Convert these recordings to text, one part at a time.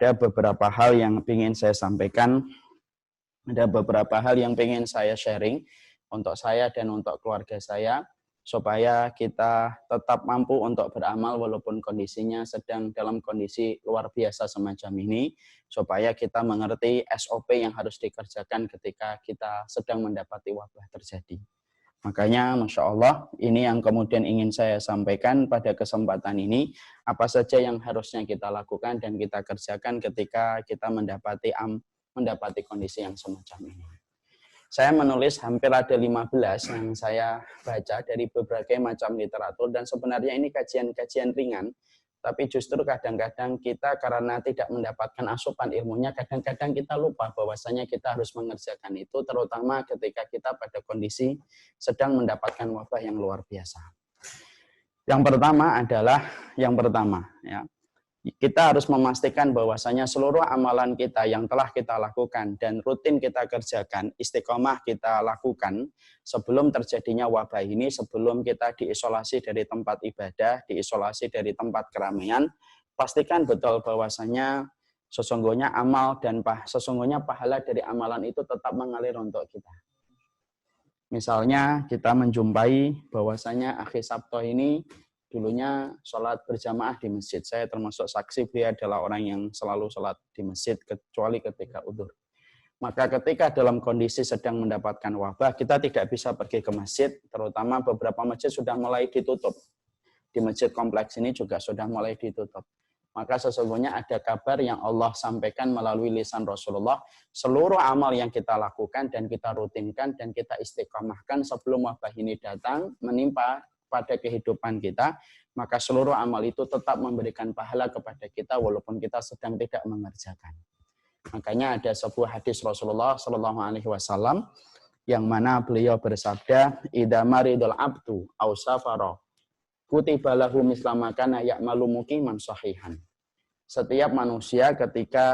ada beberapa hal yang ingin saya sampaikan, ada beberapa hal yang ingin saya sharing untuk saya dan untuk keluarga saya, supaya kita tetap mampu untuk beramal walaupun kondisinya sedang dalam kondisi luar biasa semacam ini, supaya kita mengerti SOP yang harus dikerjakan ketika kita sedang mendapati wabah terjadi. Makanya Masya Allah, ini yang kemudian ingin saya sampaikan pada kesempatan ini, apa saja yang harusnya kita lakukan dan kita kerjakan ketika kita mendapati kondisi yang semacam ini. Saya menulis hampir ada 15 yang saya baca dari berbagai macam literatur, dan sebenarnya ini kajian-kajian ringan, tapi justru kadang-kadang kita karena tidak mendapatkan asupan ilmunya, kadang-kadang kita lupa bahwasanya kita harus mengerjakan itu, terutama ketika kita pada kondisi sedang mendapatkan wabah yang luar biasa. Yang pertama ya, kita harus memastikan bahwasanya seluruh amalan kita yang telah kita lakukan dan rutin kita kerjakan, istiqomah kita lakukan sebelum terjadinya wabah ini, sebelum kita diisolasi dari tempat ibadah, diisolasi dari tempat keramaian, pastikan betul bahwasanya sesungguhnya sesungguhnya pahala dari amalan itu tetap mengalir untuk kita. Misalnya kita menjumpai bahwasanya Akhi Sabto ini dulunya sholat berjamaah di masjid. Saya termasuk saksi, beliau adalah orang yang selalu sholat di masjid, kecuali ketika udzur. Maka ketika dalam kondisi sedang mendapatkan wabah, kita tidak bisa pergi ke masjid, terutama beberapa masjid sudah mulai ditutup. Di masjid kompleks ini juga sudah mulai ditutup. Maka sesungguhnya ada kabar yang Allah sampaikan melalui lisan Rasulullah, seluruh amal yang kita lakukan dan kita rutinkan dan kita istiqomahkan sebelum wabah ini datang, menimpa pada kehidupan kita, maka seluruh amal itu tetap memberikan pahala kepada kita walaupun kita sedang tidak mengerjakan. Makanya ada sebuah hadis Rasulullah Shallallahu Alaihi Wasallam yang mana beliau bersabda, "Idza maridul abdu aw safara, kutiba lahu misla ma kana ya'malu muqiman sahihan." Setiap manusia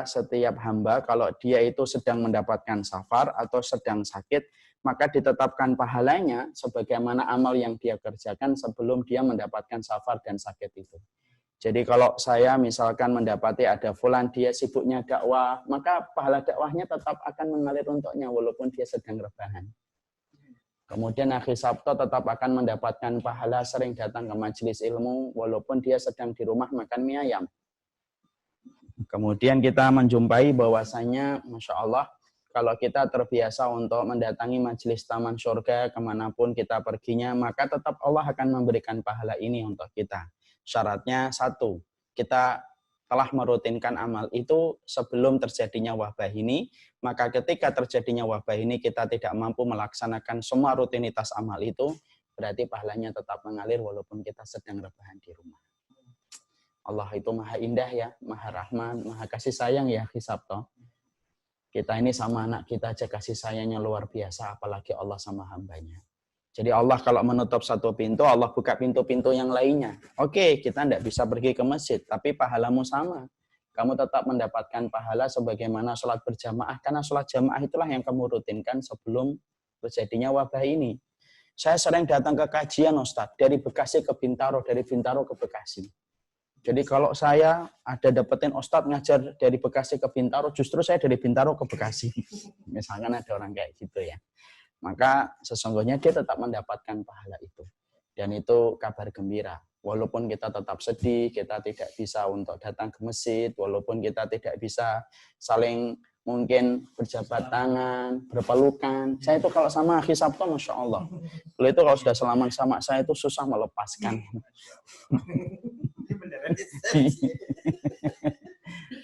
setiap hamba kalau dia itu sedang mendapatkan safar atau sedang sakit, maka ditetapkan pahalanya sebagaimana amal yang dia kerjakan sebelum dia mendapatkan safar dan sakit itu. Jadi kalau saya misalkan mendapati ada fulan dia sibuknya dakwah, maka pahala dakwahnya tetap akan mengalir untuknya walaupun dia sedang rebahan. Kemudian Akhi Sabto tetap akan mendapatkan pahala sering datang ke majelis ilmu walaupun dia sedang di rumah makan mie ayam. Kemudian kita menjumpai bahwasanya Masya Allah, kalau kita terbiasa untuk mendatangi majelis taman surga kemanapun kita perginya, maka tetap Allah akan memberikan pahala ini untuk kita. Syaratnya satu, kita telah merutinkan amal itu sebelum terjadinya wabah ini, maka ketika terjadinya wabah ini kita tidak mampu melaksanakan semua rutinitas amal itu, berarti pahalanya tetap mengalir walaupun kita sedang rebahan di rumah. Allah itu maha indah ya, maha rahman, maha kasih sayang ya Akhi Sabto. Kita ini sama anak kita aja kasih sayangnya luar biasa, apalagi Allah sama hambanya. Jadi Allah kalau menutup satu pintu, Allah buka pintu-pintu yang lainnya. Oke, kita tidak bisa pergi ke masjid, tapi pahalamu sama. Kamu tetap mendapatkan pahala sebagaimana sholat berjamaah, karena sholat jamaah itulah yang kamu rutinkan sebelum terjadinya wabah ini. Saya sering datang ke kajian Ustadz, dari Bekasi ke Bintaro, dari Bintaro ke Bekasi. Jadi kalau saya ada dapetin Ustadz ngajar dari Bekasi ke Bintaro, justru saya dari Bintaro ke Bekasi. Misalkan ada orang kayak gitu ya. Maka sesungguhnya dia tetap mendapatkan pahala itu. Dan itu kabar gembira. Walaupun kita tetap sedih, kita tidak bisa untuk datang ke masjid, walaupun kita tidak bisa saling mungkin berjabat tangan, berpelukan. Saya itu kalau sama Akhi Sabto, Masya Allah. Beliau itu kalau sudah salaman sama saya itu susah melepaskan.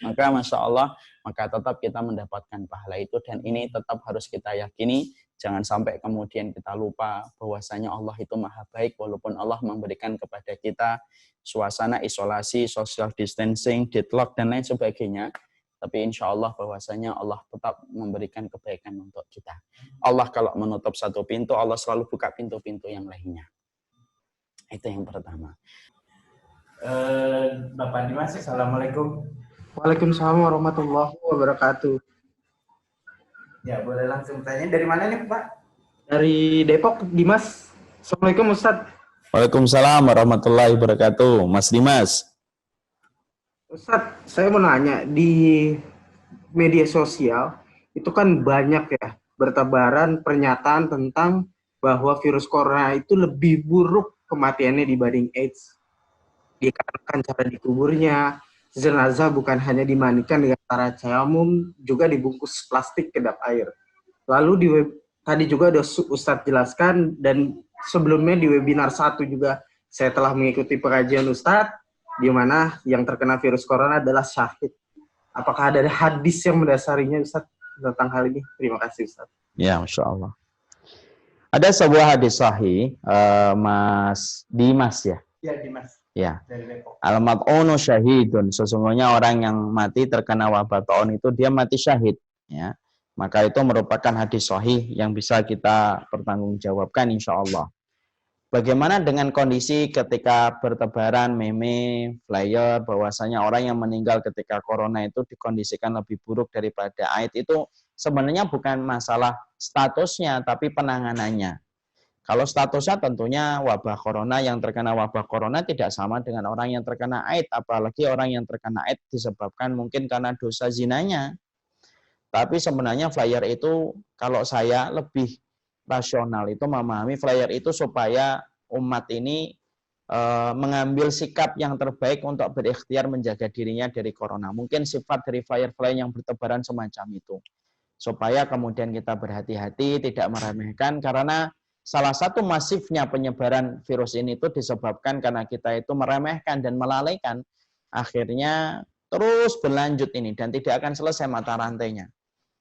Maka Masya Allah, maka tetap kita mendapatkan pahala itu, dan ini tetap harus kita yakini. Jangan sampai kemudian kita lupa bahwasanya Allah itu maha baik, walaupun Allah memberikan kepada kita suasana isolasi, social distancing, deadlock, dan lain sebagainya. Tapi insya Allah bahwasanya Allah tetap memberikan kebaikan untuk kita. Allah kalau menutup satu pintu, Allah selalu buka pintu-pintu yang lainnya. Itu yang pertama. Bapak Dimas, Assalamualaikum. Waalaikumsalam warahmatullahi wabarakatuh. Ya, boleh langsung tanya. Dari mana nih, Pak? Dari Depok, Dimas. Assalamualaikum, Ustadz. Waalaikumsalam warahmatullahi wabarakatuh. Mas Dimas. Ustadz, saya mau nanya, di media sosial itu kan banyak ya bertebaran pernyataan tentang bahwa virus corona itu lebih buruk kematiannya dibanding AIDS. Dikarenakan cara dikuburnya, jenazah bukan hanya dimandikan dengan cara tayamum, juga dibungkus plastik kedap air. Lalu tadi juga ada Ustadz jelaskan, dan sebelumnya di webinar 1 juga saya telah mengikuti pengajian Ustadz, di mana yang terkena virus corona adalah syahid. Apakah ada hadis yang mendasarinya Ustadz tentang hal ini? Terima kasih Ustadz. Ya, Masya Allah. Ada sebuah hadis sahih, Mas Dimas ya. Ya, Dimas. Ya. Dari Depok. Al-mat'unu syahidun. Sesungguhnya orang yang mati terkena wabah taun itu dia mati syahid. Ya. Maka itu merupakan hadis sahih yang bisa kita pertanggungjawabkan insya Allah. Bagaimana dengan kondisi ketika bertebaran meme, flyer, bahwasanya orang yang meninggal ketika corona itu dikondisikan lebih buruk daripada AIDS, itu sebenarnya bukan masalah statusnya, tapi penanganannya. Kalau statusnya tentunya wabah corona, yang terkena wabah corona tidak sama dengan orang yang terkena AIDS, apalagi orang yang terkena AIDS disebabkan mungkin karena dosa zinanya. Tapi sebenarnya flyer itu kalau saya lebih rasional itu memahami flyer itu supaya umat ini mengambil sikap yang terbaik untuk berikhtiar menjaga dirinya dari corona. Mungkin sifat dari flyer-flyer yang bertebaran semacam itu. Supaya kemudian kita berhati-hati, tidak meremehkan, karena salah satu masifnya penyebaran virus ini itu disebabkan karena kita itu meremehkan dan melalaikan. Akhirnya terus berlanjut ini dan tidak akan selesai mata rantainya.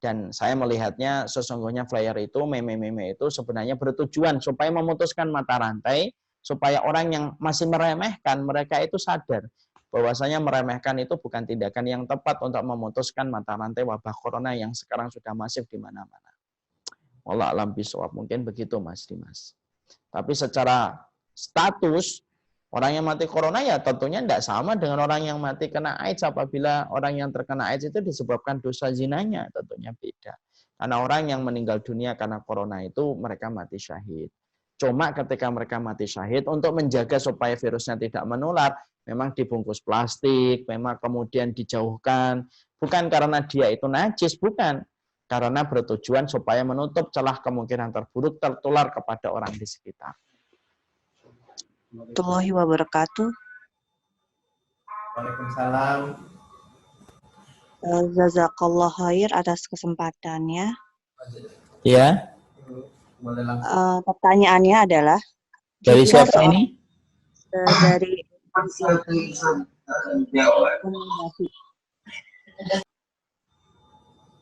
Dan saya melihatnya sesungguhnya flyer itu, meme-meme itu sebenarnya bertujuan supaya memutuskan mata rantai, supaya orang yang masih meremehkan, mereka itu sadar bahwasanya meremehkan itu bukan tindakan yang tepat untuk memutuskan mata rantai wabah corona yang sekarang sudah masif di mana-mana. Wallah alam bisawab, mungkin begitu Mas Dimas. Tapi secara status, orang yang mati corona ya tentunya tidak sama dengan orang yang mati kena AIDS. Apabila orang yang terkena AIDS itu disebabkan dosa zinanya, tentunya beda. Karena orang yang meninggal dunia karena corona itu mereka mati syahid. Cuma ketika mereka mati syahid, untuk menjaga supaya virusnya tidak menular, memang dibungkus plastik, memang kemudian dijauhkan. Bukan karena dia itu najis, bukan. Karena bertujuan supaya menutup celah kemungkinan terburuk tertular kepada orang di sekitar. Warahmatullahi wabarakatuh. Waalaikumsalam. Jazakallah khair atas kesempatannya. Ya. Boleh langsung. Pertanyaannya adalah Dari jika siapa ini? dari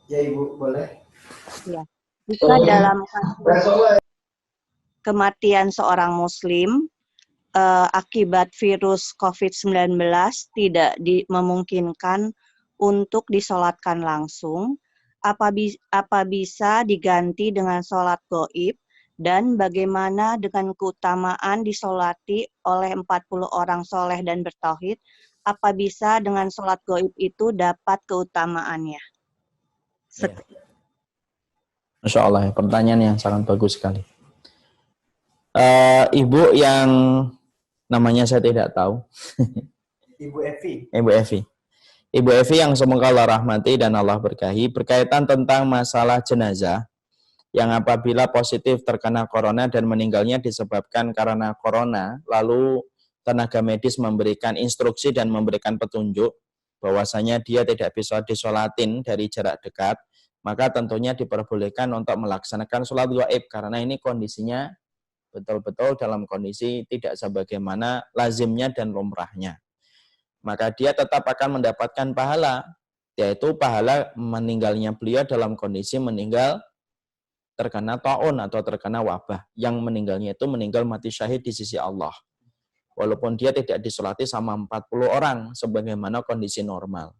Ya Ibu, boleh. ya, jika dalam kasus kematian seorang muslim akibat virus COVID-19 tidak memungkinkan untuk disolatkan langsung, apa bisa diganti dengan sholat gaib, dan bagaimana dengan keutamaan disolati oleh 40 orang soleh dan bertauhid, apa bisa dengan sholat gaib itu dapat keutamaannya? Ya. Masya Allah, pertanyaan yang sangat bagus sekali. Ibu yang namanya saya tidak tahu. Ibu Evi. Ibu Evi. Ibu Evi yang semoga Allah rahmati dan Allah berkahi, berkaitan tentang masalah jenazah yang apabila positif terkena corona dan meninggalnya disebabkan karena corona, lalu tenaga medis memberikan instruksi dan memberikan petunjuk bahwasanya dia tidak bisa disolatin dari jarak dekat, maka tentunya diperbolehkan untuk melaksanakan sholat gaib karena ini kondisinya betul-betul dalam kondisi tidak sebagaimana lazimnya dan lumrahnya. Maka dia tetap akan mendapatkan pahala, yaitu pahala meninggalnya beliau dalam kondisi meninggal terkena taun atau terkena wabah. Yang meninggalnya itu meninggal mati syahid di sisi Allah. Walaupun dia tidak disolati sama 40 orang sebagaimana kondisi normal.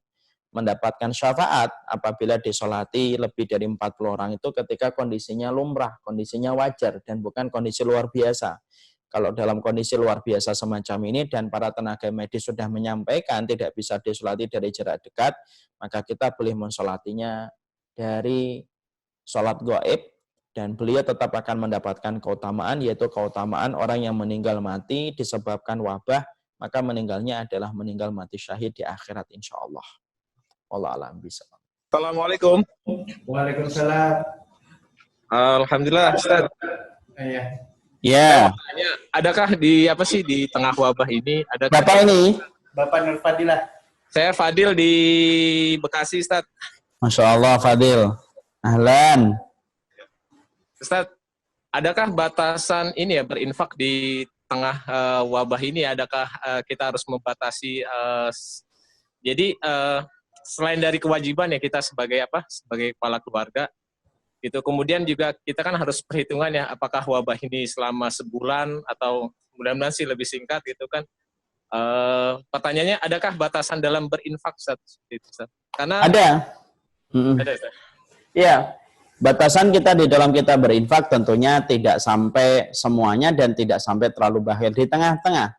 Mendapatkan syafaat apabila disolati lebih dari 40 orang itu ketika kondisinya lumrah, kondisinya wajar, dan bukan kondisi luar biasa. Kalau dalam kondisi luar biasa semacam ini dan para tenaga medis sudah menyampaikan tidak bisa disolati dari jarak dekat, maka kita boleh mensolatinya dari sholat gaib, dan beliau tetap akan mendapatkan keutamaan, yaitu keutamaan orang yang meninggal mati disebabkan wabah maka meninggalnya adalah meninggal mati syahid di akhirat insyaallah. Wallahu a'lam bishawab. Assalamualaikum. Waalaikumsalam. Alhamdulillah, Ustaz. Iya. Ya, Adakah di tengah wabah ini ada Bapak ini, Bapak Nur Fadilah. Saya Fadil di Bekasi, Ustaz. Masya Allah Fadil. Ahlan. Ustaz, adakah batasan ini ya berinfak di tengah wabah ini? Adakah kita harus membatasi? Jadi selain dari kewajiban ya kita sebagai kepala keluarga, gitu. Kemudian juga kita kan harus perhitungan ya, apakah wabah ini selama sebulan atau mudah-mudahan sih lebih singkat gitu kan. Pertanyaannya, adakah batasan dalam berinfak, Ustaz? Karena Ada. ada, Ustaz. Ya, batasan kita di dalam kita berinfak tentunya tidak sampai semuanya dan tidak sampai terlalu bakhil, di tengah-tengah.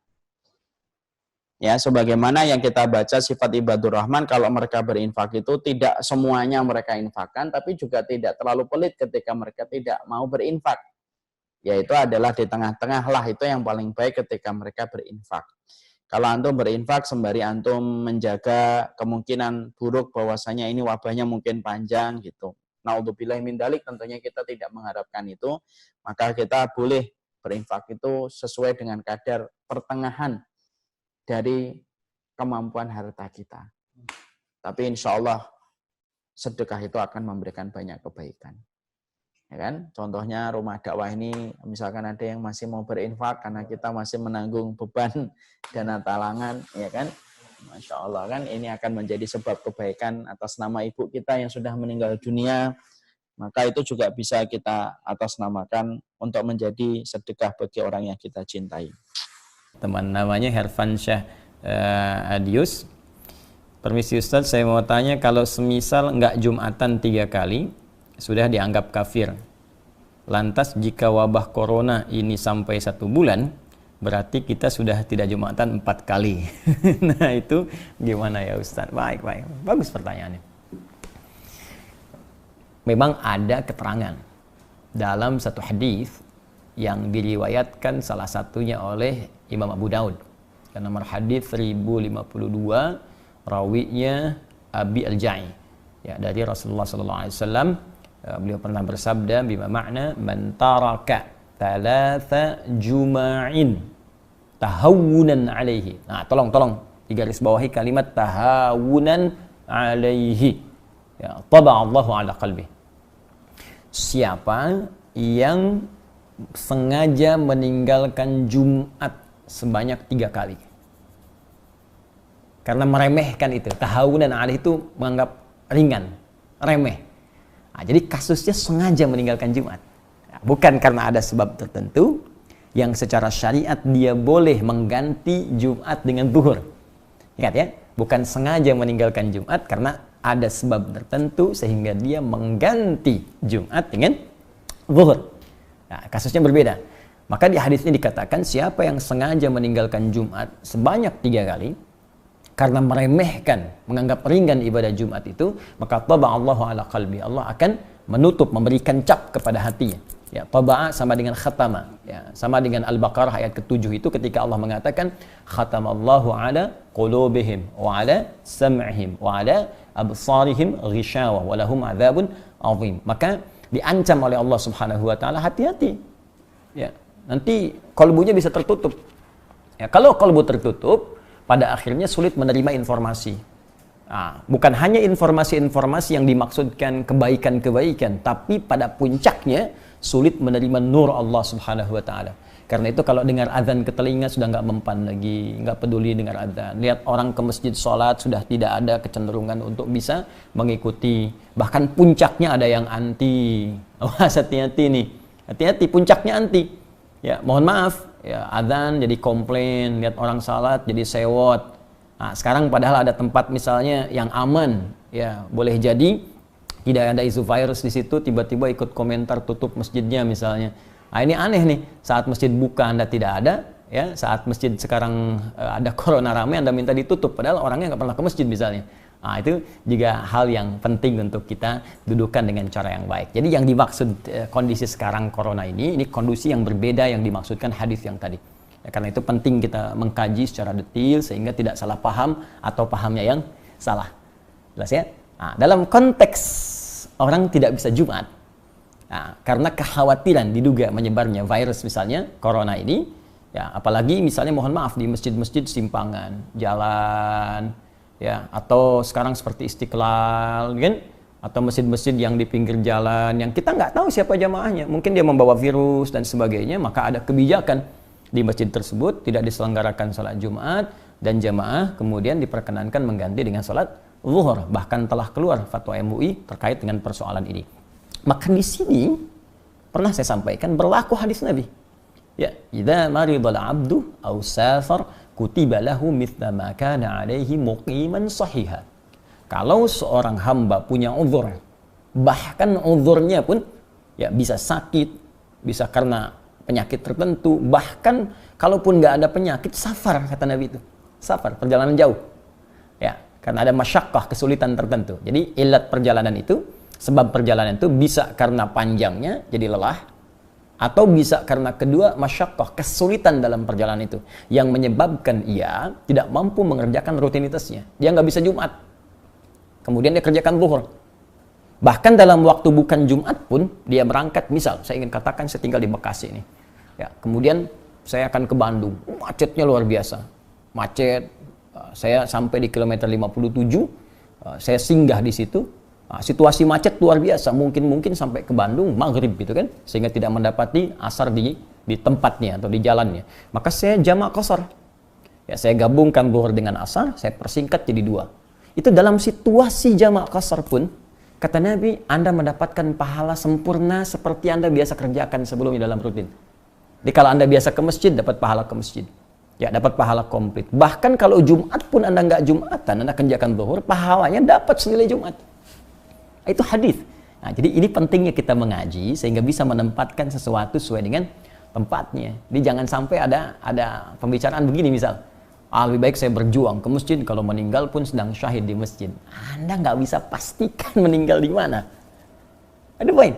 Ya, sebagaimana yang kita baca sifat ibadur rahman, kalau mereka berinfak itu tidak semuanya mereka infakkan, tapi juga tidak terlalu pelit ketika mereka tidak mau berinfak. Yaitu adalah di tengah-tengah lah, itu yang paling baik ketika mereka berinfak. Kalau antum berinfak sembari antum menjaga kemungkinan buruk bahwasanya ini wabahnya mungkin panjang gitu. Naudzubillah min dzalik, tentunya kita tidak mengharapkan itu, maka kita boleh berinfak itu sesuai dengan kadar pertengahan dari kemampuan harta kita. Tapi insya Allah sedekah itu akan memberikan banyak kebaikan. Ya kan? Contohnya rumah dakwah ini, misalkan ada yang masih mau berinfak karena kita masih menanggung beban dana talangan, ya kan? Masya Allah kan, ini akan menjadi sebab kebaikan atas nama ibu kita yang sudah meninggal dunia. Maka itu juga bisa kita atasnamakan untuk menjadi sedekah bagi orang yang kita cintai. Teman namanya Herfansyah Adius. Permisi Ustadz, saya mau tanya, kalau semisal nggak Jumatan 3 kali sudah dianggap kafir, lantas jika wabah corona ini sampai 1 bulan, berarti kita sudah tidak Jumatan 4 kali. Nah itu gimana ya Ustadz? Baik, bagus pertanyaannya. Memang ada keterangan dalam satu hadis yang diriwayatkan salah satunya oleh Imam Abu Daud. Karena nomor hadis 1052, rawinya Abi Al-Ja'i. Ya, dari Rasulullah sallallahu alaihi wasallam, beliau pernah bersabda, bima makna man taraka thalatha juma'in tahawunan alaihi. Nah, tolong digaris bawahi kalimat tahawunan alaihi. Ya, taba'allahu ala qalbi. Siapa yang sengaja meninggalkan Jumat sebanyak 3 kali karena meremehkan itu, tahawunan alaihi itu menganggap ringan, remeh. Nah, jadi kasusnya sengaja meninggalkan Jumat, bukan karena ada sebab tertentu yang secara syariat dia boleh mengganti Jumat dengan zuhur. Ingat ya, bukan sengaja meninggalkan Jumat karena ada sebab tertentu sehingga dia mengganti Jumat dengan zuhur. Nah, kasusnya berbeda. Maka di hadis ini dikatakan siapa yang sengaja meninggalkan Jumat sebanyak 3 kali karena meremehkan, menganggap ringan ibadah Jumat itu, maka taba'allahu ala qalbi. Allah akan menutup, memberikan cap kepada hatinya. Ya, taba'a sama dengan khatama. Ya, sama dengan Al-Baqarah ayat ke-7 itu ketika Allah mengatakan khatamallahu ala qulubihim wa ala sam'ihim wa ala absarihim ghishawa wa lahum adzabun azim. Maka diancam oleh Allah Subhanahu wa taala, hati-hati. Ya, nanti kalbunya bisa tertutup. Ya, kalau kalbu tertutup, pada akhirnya sulit menerima informasi. Nah, bukan hanya informasi-informasi yang dimaksudkan kebaikan-kebaikan, tapi pada puncaknya sulit menerima nur Allah Subhanahu wa taala. Karena itu kalau dengar azan ke telinga sudah nggak mempan lagi, nggak peduli dengar azan. Lihat orang ke masjid sholat sudah tidak ada kecenderungan untuk bisa mengikuti. Bahkan puncaknya ada yang anti. Awas, hati-hati nih. Hati-hati, puncaknya anti. Ya, mohon maaf, ya, azan jadi komplain, lihat orang salat jadi sewot. Nah, sekarang padahal ada tempat misalnya yang aman, ya, boleh jadi tidak ada isu virus di situ, tiba-tiba ikut komentar tutup masjidnya misalnya. Nah, ini aneh nih, saat masjid buka Anda tidak ada, ya, saat masjid sekarang ada corona ramai Anda minta ditutup, padahal orangnya nggak pernah ke masjid misalnya. Nah, itu juga hal yang penting untuk kita dudukan dengan cara yang baik. Jadi yang dimaksud kondisi sekarang corona ini kondisi yang berbeda yang dimaksudkan hadis yang tadi. Ya, karena itu penting kita mengkaji secara detail sehingga tidak salah paham atau pahamnya yang salah. Jelas ya? Nah, dalam konteks orang tidak bisa Jumat, nah, karena kekhawatiran diduga menyebarnya virus misalnya corona ini, ya apalagi misalnya mohon maaf di masjid-masjid simpangan, jalan, ya atau sekarang seperti Istiqlal, kan? Atau masjid-masjid yang di pinggir jalan yang kita nggak tahu siapa jamaahnya, mungkin dia membawa virus dan sebagainya, maka ada kebijakan di masjid tersebut tidak diselenggarakan sholat Jumat dan jamaah kemudian diperkenankan mengganti dengan sholat zuhur. Bahkan telah keluar fatwa MUI terkait dengan persoalan ini. Maka di sini pernah saya sampaikan berlaku hadis Nabi. Ya, idza maridal abdu aw safar kutiba lahu mithla ma kana alaihi muqiman sahiha. Kalau seorang hamba punya uzur, bahkan uzurnya pun ya bisa sakit, bisa karena penyakit tertentu, bahkan kalaupun nggak ada penyakit, safar kata Nabi itu, safar, perjalanan jauh, ya karena ada masyakkah, kesulitan tertentu. Jadi ilat perjalanan itu, sebab perjalanan itu bisa karena panjangnya jadi lelah, atau bisa karena kedua masyakkah, kesulitan dalam perjalanan itu yang menyebabkan ia tidak mampu mengerjakan rutinitasnya. Dia nggak bisa Jumat, kemudian dia kerjakan zuhur. Bahkan dalam waktu bukan Jumat pun dia berangkat, misal saya ingin katakan saya tinggal di Bekasi ini, ya kemudian saya akan ke Bandung, macetnya luar biasa, macet, saya sampai di kilometer 57, saya singgah di situ, situasi macet luar biasa, mungkin sampai ke Bandung maghrib gitu kan, sehingga tidak mendapati asar di tempatnya atau di jalannya, maka saya jamak qashar, ya saya gabungkan zuhur dengan asar, saya persingkat jadi 2. Itu dalam situasi jamak qashar pun kata Nabi, Anda mendapatkan pahala sempurna seperti Anda biasa kerjakan sebelumnya dalam rutin. Jadi kalau Anda biasa ke masjid, dapat pahala ke masjid. Ya, dapat pahala komplit. Bahkan kalau Jumat pun Anda nggak Jumatan, Anda kerjakan zuhur, pahalanya dapat senilai Jumat. Itu hadis. Nah, jadi ini pentingnya kita mengaji sehingga bisa menempatkan sesuatu sesuai dengan tempatnya. Jadi jangan sampai ada pembicaraan begini misal. Lebih baik saya berjuang ke masjid, kalau meninggal pun sedang syahid di masjid. Anda nggak bisa pastikan meninggal di mana. Ada poin.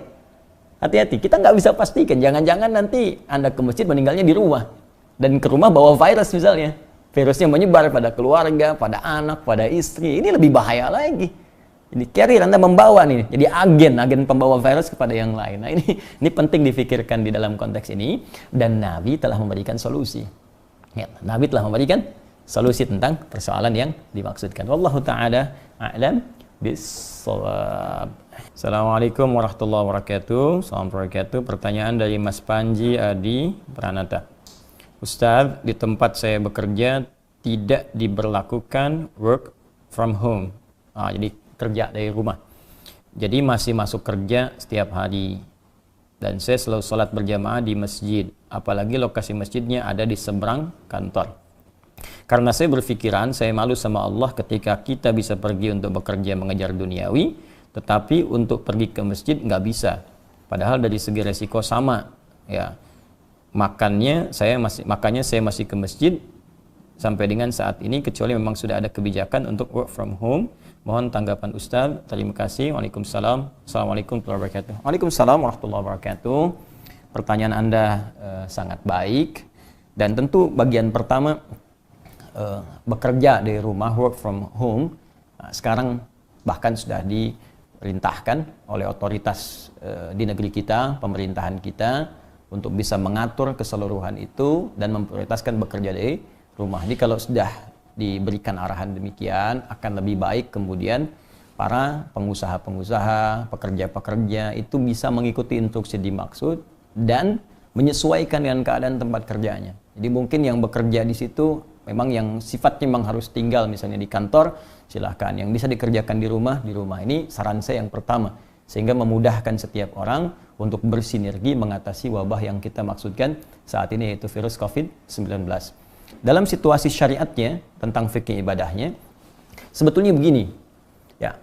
Hati-hati, kita nggak bisa pastikan. Jangan-jangan nanti Anda ke masjid meninggalnya di rumah. Dan ke rumah bawa virus misalnya. Virusnya menyebar pada keluarga, pada anak, pada istri. Ini lebih bahaya lagi. Jadi carrier Anda membawa nih, jadi agen pembawa virus kepada yang lain. Nah ini penting difikirkan di dalam konteks ini. Dan Nabi telah memberikan solusi. Ya, Nabi telah memberikan solusi tentang persoalan yang dimaksudkan. Wallahu ta'ala a'lam bis-shawab. Assalamualaikum warahmatullahi wabarakatuh. Assalamualaikum. Pertanyaan dari Mas Panji Adi Pranata. Ustadz, di tempat saya bekerja tidak diberlakukan work from home. Jadi kerja dari rumah. Jadi masih masuk kerja setiap hari. Dan saya selalu sholat berjamaah di masjid. Apalagi lokasi masjidnya ada di seberang kantor. Karena saya berpikiran, saya malu sama Allah ketika kita bisa pergi untuk bekerja mengejar duniawi, tetapi untuk pergi ke masjid nggak bisa. Padahal dari segi resiko sama, ya. Makanya saya masih ke masjid sampai dengan saat ini, kecuali memang sudah ada kebijakan untuk work from home. Mohon tanggapan Ustaz. Terima kasih. Waalaikumsalam. Assalamualaikum warahmatullahi wabarakatuh. Waalaikumsalam warahmatullahi wabarakatuh. Pertanyaan Anda sangat baik. Dan tentu bagian pertama, bekerja dari rumah, work from home, sekarang bahkan sudah diperintahkan oleh otoritas di negeri kita, pemerintahan kita, untuk bisa mengatur keseluruhan itu dan memprioritaskan bekerja dari rumah. Jadi kalau sudah diberikan arahan demikian, akan lebih baik kemudian para pengusaha-pengusaha, pekerja-pekerja itu bisa mengikuti instruksi dimaksud dan menyesuaikan dengan keadaan tempat kerjanya. Jadi mungkin yang bekerja di situ memang yang sifatnya memang harus tinggal misalnya di kantor, silahkan. Yang bisa dikerjakan di rumah. Ini saran saya yang pertama. Sehingga memudahkan setiap orang untuk bersinergi mengatasi wabah yang kita maksudkan saat ini, yaitu virus COVID-19. Dalam situasi syariatnya, tentang fikih ibadahnya, sebetulnya begini. Ya,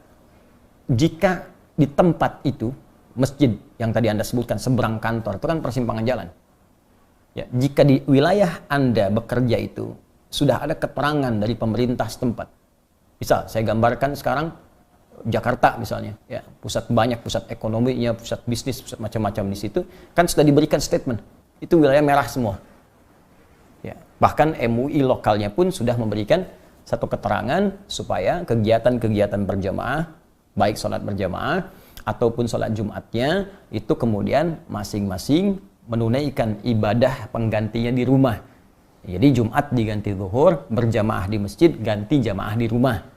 jika di tempat itu, masjid yang tadi Anda sebutkan, seberang kantor, itu kan persimpangan jalan. Ya, jika di wilayah Anda bekerja itu sudah ada keterangan dari pemerintah setempat. Misal saya gambarkan sekarang Jakarta misalnya, ya, pusat ekonominya, pusat bisnis, pusat macam-macam di situ, kan sudah diberikan statement. Itu wilayah merah semua. Ya, Bahkan MUI lokalnya pun sudah memberikan satu keterangan supaya kegiatan-kegiatan berjamaah, baik sholat berjamaah ataupun sholat Jumatnya, itu kemudian masing-masing menunaikan ibadah penggantinya di rumah. Jadi Jumat diganti zuhur, berjamaah di masjid, ganti jamaah di rumah.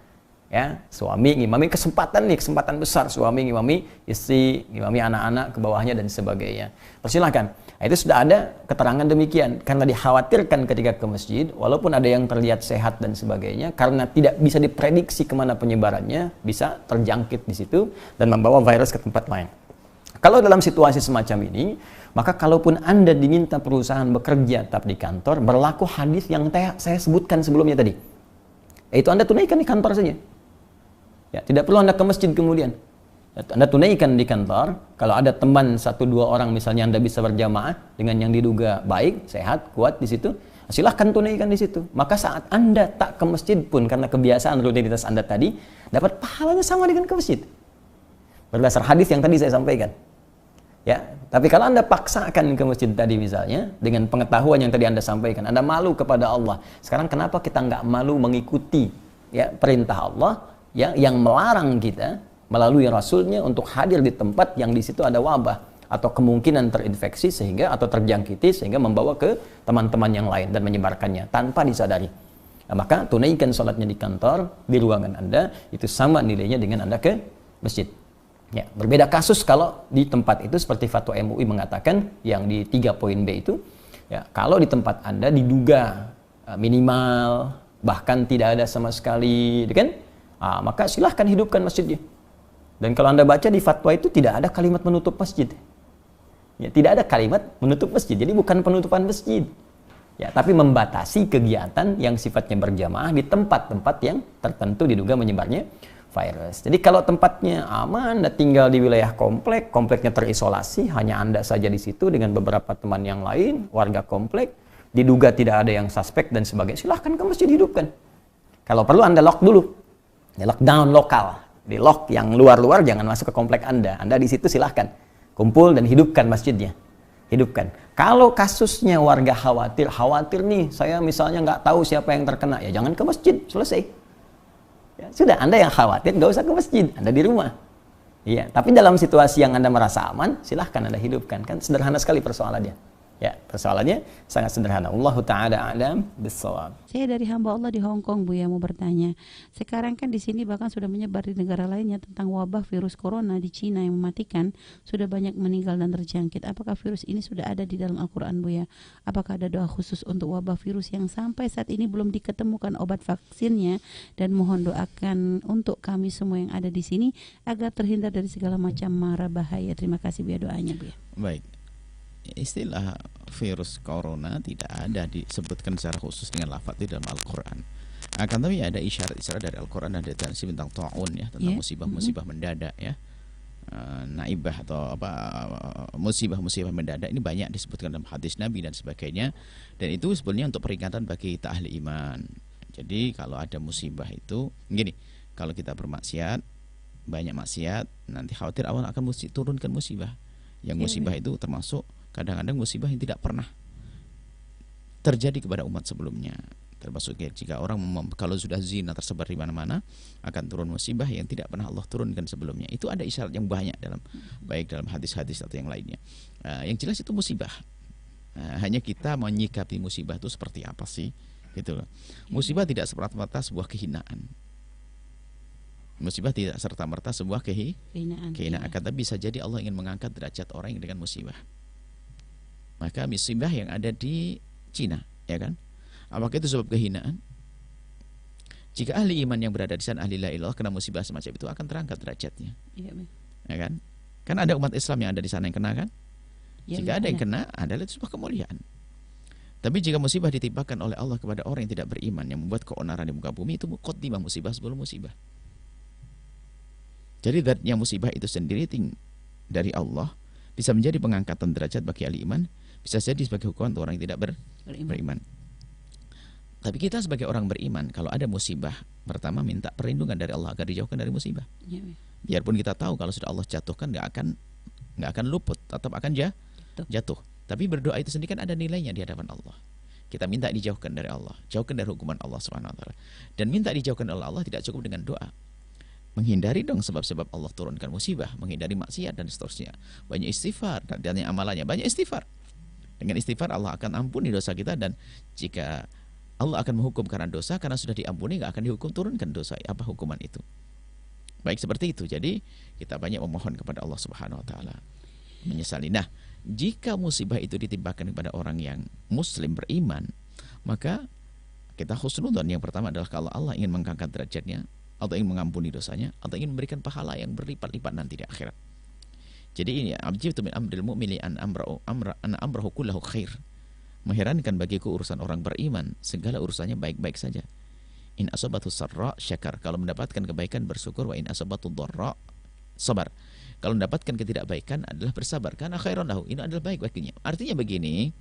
Ya, suami ngimami, kesempatan besar, suami ngimami istri, ngimami anak-anak ke bawahnya dan sebagainya. Persilahkan. Nah, itu sudah ada keterangan demikian, karena dikhawatirkan ketika ke masjid, walaupun ada yang terlihat sehat dan sebagainya, karena tidak bisa diprediksi kemana penyebarannya, bisa terjangkit di situ dan membawa virus ke tempat lain. Kalau dalam situasi semacam ini, maka kalaupun Anda diminta perusahaan bekerja tetap di kantor, berlaku hadis yang saya sebutkan sebelumnya tadi. Yaitu Anda tunaikan di kantor saja. Ya, tidak perlu Anda ke masjid kemudian. Anda tunaikan di kantor. Kalau ada teman 1-2 orang misalnya Anda bisa berjamaah dengan yang diduga baik, sehat, kuat di situ, silahkan tunaikan di situ. Maka saat Anda tak ke masjid pun karena kebiasaan rutinitas Anda tadi, dapat pahalanya sama dengan ke masjid. Berdasar hadis yang tadi saya sampaikan. Ya, tapi kalau Anda paksakan ke masjid tadi misalnya, dengan pengetahuan yang tadi Anda sampaikan, Anda malu kepada Allah. Sekarang kenapa kita nggak malu mengikuti ya perintah Allah yang melarang kita melalui Rasulnya untuk hadir di tempat yang di situ ada wabah atau kemungkinan terinfeksi atau terjangkiti sehingga membawa ke teman-teman yang lain dan menyebarkannya tanpa disadari. Nah, maka tunaikan sholatnya di kantor, di ruangan Anda, itu sama nilainya dengan Anda ke masjid. Ya, berbeda kasus kalau di tempat itu seperti fatwa MUI mengatakan yang di 3 poin B itu, ya, kalau di tempat Anda diduga minimal bahkan tidak ada sama sekali, kan? Maka silahkan hidupkan masjidnya. Dan kalau Anda baca di fatwa itu tidak ada kalimat menutup masjid. Ya, tidak ada kalimat menutup masjid. Jadi bukan penutupan masjid. Ya, tapi membatasi kegiatan yang sifatnya berjamaah di tempat-tempat yang tertentu diduga menyebarnya virus. Jadi kalau tempatnya aman, Anda tinggal di wilayah komplek, kompleknya terisolasi, hanya Anda saja di situ dengan beberapa teman yang lain, warga komplek, diduga tidak ada yang suspek dan sebagainya, silahkan ke masjid hidupkan. Kalau perlu Anda lock dulu. Ya, lockdown lokal, di lock yang luar-luar, jangan masuk ke komplek Anda. Anda di situ silahkan kumpul dan hidupkan masjidnya, hidupkan. Kalau kasusnya warga khawatir nih, saya misalnya nggak tahu siapa yang terkena, ya jangan ke masjid, selesai. Ya, sudah, Anda yang khawatir nggak usah ke masjid, Anda di rumah. Iya, tapi dalam situasi yang Anda merasa aman, silahkan Anda hidupkan. Kan sederhana sekali persoalannya. Ya, persoalannya sangat sederhana. Allahu ta'ala a'lam bissawab. Saya dari hamba Allah di Hong Kong, Bu, yang mau bertanya. Sekarang kan di sini bahkan sudah menyebar di negara lainnya tentang wabah virus corona di Cina yang mematikan, sudah banyak meninggal dan terjangkit. Apakah virus ini sudah ada di dalam Al-Quran, Bu, ya? Apakah ada doa khusus untuk wabah virus yang sampai saat ini belum diketemukan obat vaksinnya? Dan mohon doakan untuk kami semua yang ada di sini agar terhindar dari segala macam mara bahaya. Terima kasih, Bu, ya, doanya, Bu, ya. Baik. Istilah virus corona tidak ada disebutkan secara khusus dengan lafaz di dalam Al-Quran. Akan tapi ada isyarat-isyarat dari Al-Quran dan dari tentang ta'un, ya, tentang musibah-musibah mendadak, ya, naibah atau musibah-musibah mendadak ini banyak disebutkan dalam hadis Nabi dan sebagainya. Dan itu sebenarnya untuk peringatan bagi kita ahli iman. Jadi kalau ada musibah itu gini, kalau kita bermaksiat, banyak maksiat, nanti khawatir Allah akan turunkan musibah. Yang musibah itu termasuk kadang-kadang musibah yang tidak pernah terjadi kepada umat sebelumnya. Termasuk jika orang kalau sudah zina tersebar di mana-mana, akan turun musibah yang tidak pernah Allah turunkan sebelumnya. Itu ada isyarat yang banyak baik dalam hadis-hadis atau yang lainnya. Yang jelas itu musibah. Hanya kita menyikapi musibah itu seperti apa sih? Gitu loh. Musibah tidak serta-merta sebuah kehinaan. Musibah tidak serta-merta sebuah kehinaan. Tapi bisa jadi Allah ingin mengangkat derajat orang yang dengan musibah. Maka musibah yang ada di Cina, ya kan? Apakah itu sebab kehinaan? Jika ahli iman yang berada di sana, ahli la ilallah, kena musibah semacam itu, akan terangkat derajatnya. Ya kan? Kan ada umat Islam yang ada di sana yang kena, kan? Jika ada yang kena, adalah itu sebuah kemuliaan. Tapi jika musibah ditimpakan oleh Allah kepada orang yang tidak beriman, yang membuat keonaran di muka bumi, itu muqaddimah musibah sebelum musibah. Jadi zatnya musibah itu sendiri dari Allah bisa menjadi pengangkatan derajat bagi ahli iman, bisa jadi sebagai hukuman untuk orang yang tidak beriman. Tapi kita sebagai orang beriman, kalau ada musibah, pertama minta perlindungan dari Allah agar dijauhkan dari musibah. Biarpun kita tahu kalau sudah Allah jatuhkan nggak akan luput, tetap akan jatuh. Tapi berdoa itu sendiri kan ada nilainya di hadapan Allah. kita minta dijauhkan dari Allah, jauhkan dari hukuman Allah Subhanahu wa taala. Dan minta dijauhkan oleh Allah tidak cukup dengan doa. Menghindari dong sebab-sebab Allah turunkan musibah, menghindari maksiat dan seterusnya. Banyak istighfar dan amalannya banyak istighfar. Dengan istighfar Allah akan ampuni dosa kita, dan jika Allah akan menghukum karena dosa, karena sudah diampuni nggak akan dihukum, turunkan dosa apa hukuman itu. Baik seperti itu. Jadi kita banyak memohon kepada Allah Subhanahu wa taala, menyesali. Nah, jika musibah itu ditimpakan kepada orang yang muslim beriman, maka kita husnudzon. Yang pertama adalah kalau Allah ingin mengangkat derajatnya, atau ingin mengampuni dosanya, atau ingin memberikan pahala yang berlipat-lipat nanti di akhirat. Jadi ini ajibtu min amril mu'mini an amrahu kullahu khair. Mengherankan bagiku urusan orang beriman, segala urusannya baik-baik saja. In asabatu sarra syakar, kalau mendapatkan kebaikan bersyukur, wa in asabatu dharra sabar. Kalau mendapatkan ketidakbaikan adalah bersabar, karena khairan lahu, ini adalah baik baginya. Artinya begini,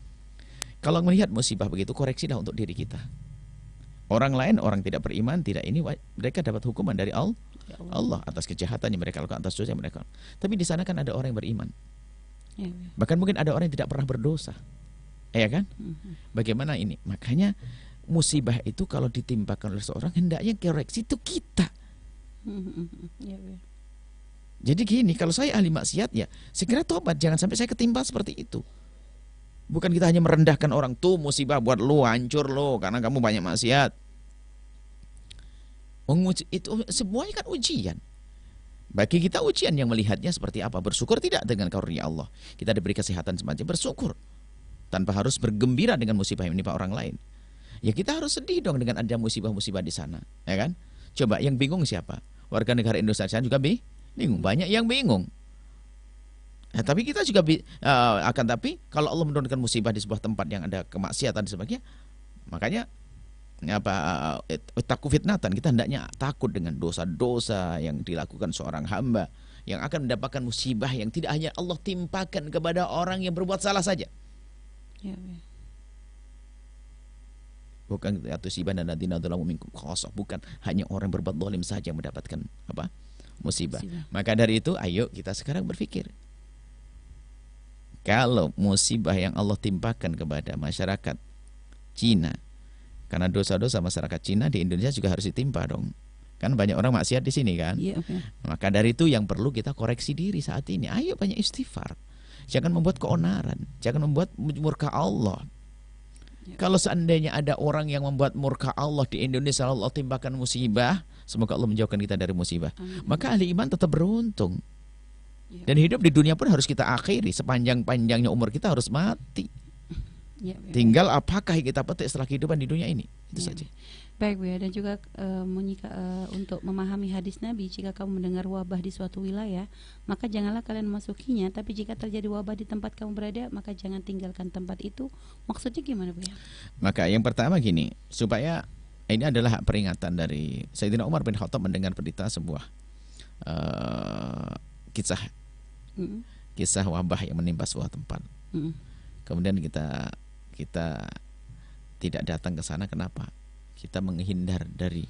kalau melihat musibah begitu, koreksilah untuk diri kita. Orang lain, orang tidak beriman, tidak ini, mereka dapat hukuman dari Allah atas kejahatannya mereka lakukan, atas dosa yang mereka. Tapi di sana kan ada orang yang beriman. Bahkan mungkin ada orang yang tidak pernah berdosa. Ya kan? Bagaimana ini? Makanya musibah itu kalau ditimpakan oleh seorang, hendaknya koreksi itu kita. Jadi gini, kalau saya ahli maksiat ya segera tobat, jangan sampai saya ketimpa seperti itu. Bukan kita hanya merendahkan orang, tuh musibah buat lu, hancur lu karena kamu banyak maksiat. Itu semuanya kan ujian. Bagi kita ujian yang melihatnya seperti apa. Bersyukur tidak dengan karunia Allah. Kita diberi kesehatan semacam, bersyukur. Tanpa harus bergembira dengan musibah yang menimpa orang lain. Ya kita harus sedih dong dengan ada musibah-musibah di sana, ya kan? Coba yang bingung siapa? Warga negara Indonesia juga bingung. Banyak yang bingung. Nah, tapi kita juga tapi kalau Allah menurunkan musibah di sebuah tempat yang ada kemaksiatan dan sebagainya, makanya takut fitnatan, kita hendaknya takut dengan dosa-dosa yang dilakukan seorang hamba yang akan mendapatkan musibah yang tidak hanya Allah timpakan kepada orang yang berbuat salah saja. Bukan musibah dan ladina dzalamu minkum khassah, bukan hanya orang berbuat zalim saja yang mendapatkan musibah. Maka dari itu ayo kita sekarang berpikir, kalau musibah yang Allah timpakan kepada masyarakat Cina, karena dosa-dosa masyarakat Cina di Indonesia juga harus ditimpa dong. Kan banyak orang maksiat di sini kan. Maka dari itu yang perlu kita koreksi diri saat ini. Ayo banyak istighfar. Jangan membuat keonaran, jangan membuat murka Allah. Kalau seandainya ada orang yang membuat murka Allah di Indonesia, Allah timpakan musibah, semoga Allah menjauhkan kita dari musibah. Maka ahli iman tetap beruntung. Dan hidup di dunia pun harus kita akhiri, sepanjang-panjangnya umur kita harus mati. Tinggal apakah kita petik setelah kehidupan di dunia ini, itu saja. Baik Bu ya, dan juga untuk memahami hadis Nabi, jika kamu mendengar wabah di suatu wilayah, maka janganlah kalian memasukinya, tapi jika terjadi wabah di tempat kamu berada, maka jangan tinggalkan tempat itu. Maksudnya gimana Bu ya? Maka yang pertama gini, supaya ini adalah peringatan dari Sayyidina Umar bin Khattab mendengar berita sebuah kisah wabah yang menimpa sebuah tempat. Kemudian kita tidak datang ke sana. Kenapa? Kita menghindar dari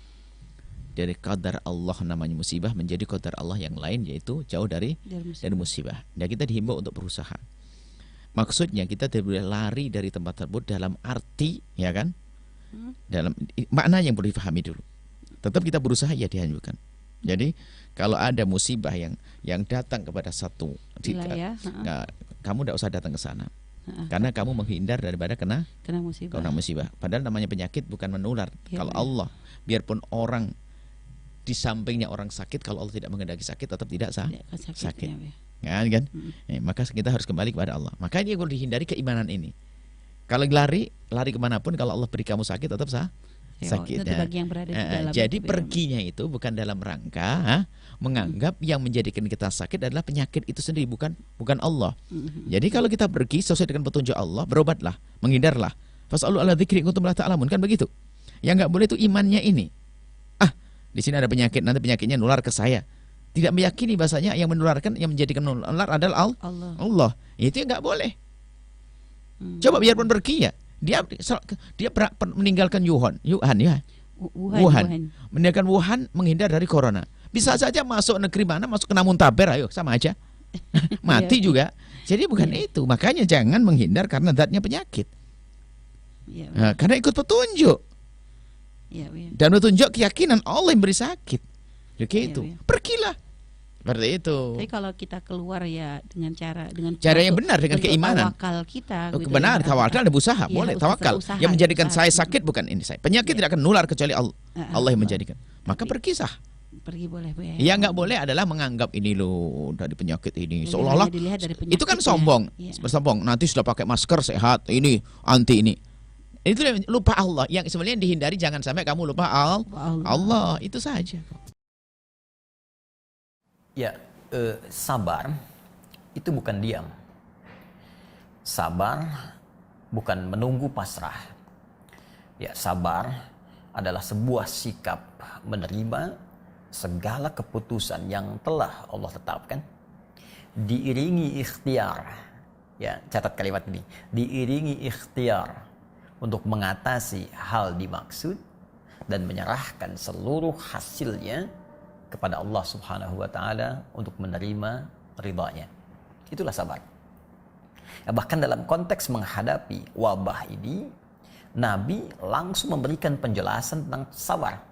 qadar Allah namanya musibah menjadi qadar Allah yang lain, yaitu jauh dari musibah. Dan kita dihimbau untuk berusaha. Maksudnya kita tidak boleh lari dari tempat tersebut dalam arti, ya kan? Dalam makna yang perlu dipahami dulu. Tetap kita berusaha, ya dianjurkan. Jadi kalau ada musibah yang datang kepada satu kamu tidak usah datang ke sana. Karena kamu menghindar daripada kena musibah. Padahal namanya penyakit bukan menular. Kalau Allah, biarpun orang di sampingnya orang sakit, kalau Allah tidak menghendaki sakit, tetap tidak sakit. Kan? Maka kita harus kembali kepada Allah. Makanya dia perlu dihindari keimanan ini. Kalau lari kemanapun, kalau Allah beri kamu sakit, tetap sakit. Yang berada di dalam jadi perginya itu bukan dalam rangka menganggap yang menjadikan kita sakit adalah penyakit itu sendiri, bukan Allah. Jadi kalau kita pergi sesuai dengan petunjuk Allah, berobatlah, menghindarlah. Fas'alu ala dzikri in kuntum la ta'lamun, kan begitu. Yang enggak boleh itu imannya ini. Di sini ada penyakit, nanti penyakitnya nular ke saya. Tidak meyakini bahasanya yang menularkan, yang menjadikan nular adalah Allah. Itu enggak boleh. Coba biarpun pergi ya, dia meninggalkan Wuhan, meninggalkan Wuhan, menghindar dari corona. Bisa saja masuk negeri mana, masuk ke Namuntaber, ayo sama aja. Mati juga. Jadi bukan itu. Makanya jangan menghindar karena zatnya penyakit. Iya, Karena ikut petunjuk. iya, iya. Dan petunjuk keyakinan Allah yang beri sakit. Begitu. Iya, iya. Pergilah. Seperti itu. Tapi kalau kita keluar ya dengan caranya Caranya benar, dengan bentuk keimanan. tawakal kita. Oh, gitu benar, ya. tawakal ada usaha, Iya, boleh tawakal. usaha, Yang menjadikan usaha. saya sakit bukan ini saya. Penyakit tidak akan nular kecuali Allah. Allah yang menjadikan. Maka pergi sah. Pergi boleh, Bu. Yang nggak boleh adalah menganggap ini loh dari penyakit ini. Jadi Seolah-olah hanya dilihat dari itu kan penyakitnya. sombong. Iya. Bersombong. Nanti sudah pakai masker sehat, ini anti ini. Itu lupa Allah. Yang sebenarnya dihindari jangan sampai kamu lupa Allah. Itu saja. Ya, sabar itu bukan diam. Sabar bukan menunggu pasrah. Ya, sabar adalah sebuah sikap menerima segala keputusan yang telah Allah tetapkan, diiringi ikhtiar. Ya, catat kalimat ini. Diiringi ikhtiar untuk mengatasi hal dimaksud dan menyerahkan seluruh hasilnya kepada Allah Subhanahu wa taala untuk menerima ridhanya. Itulah sabar. Ya, bahkan dalam konteks menghadapi wabah ini, Nabi langsung memberikan penjelasan tentang sabar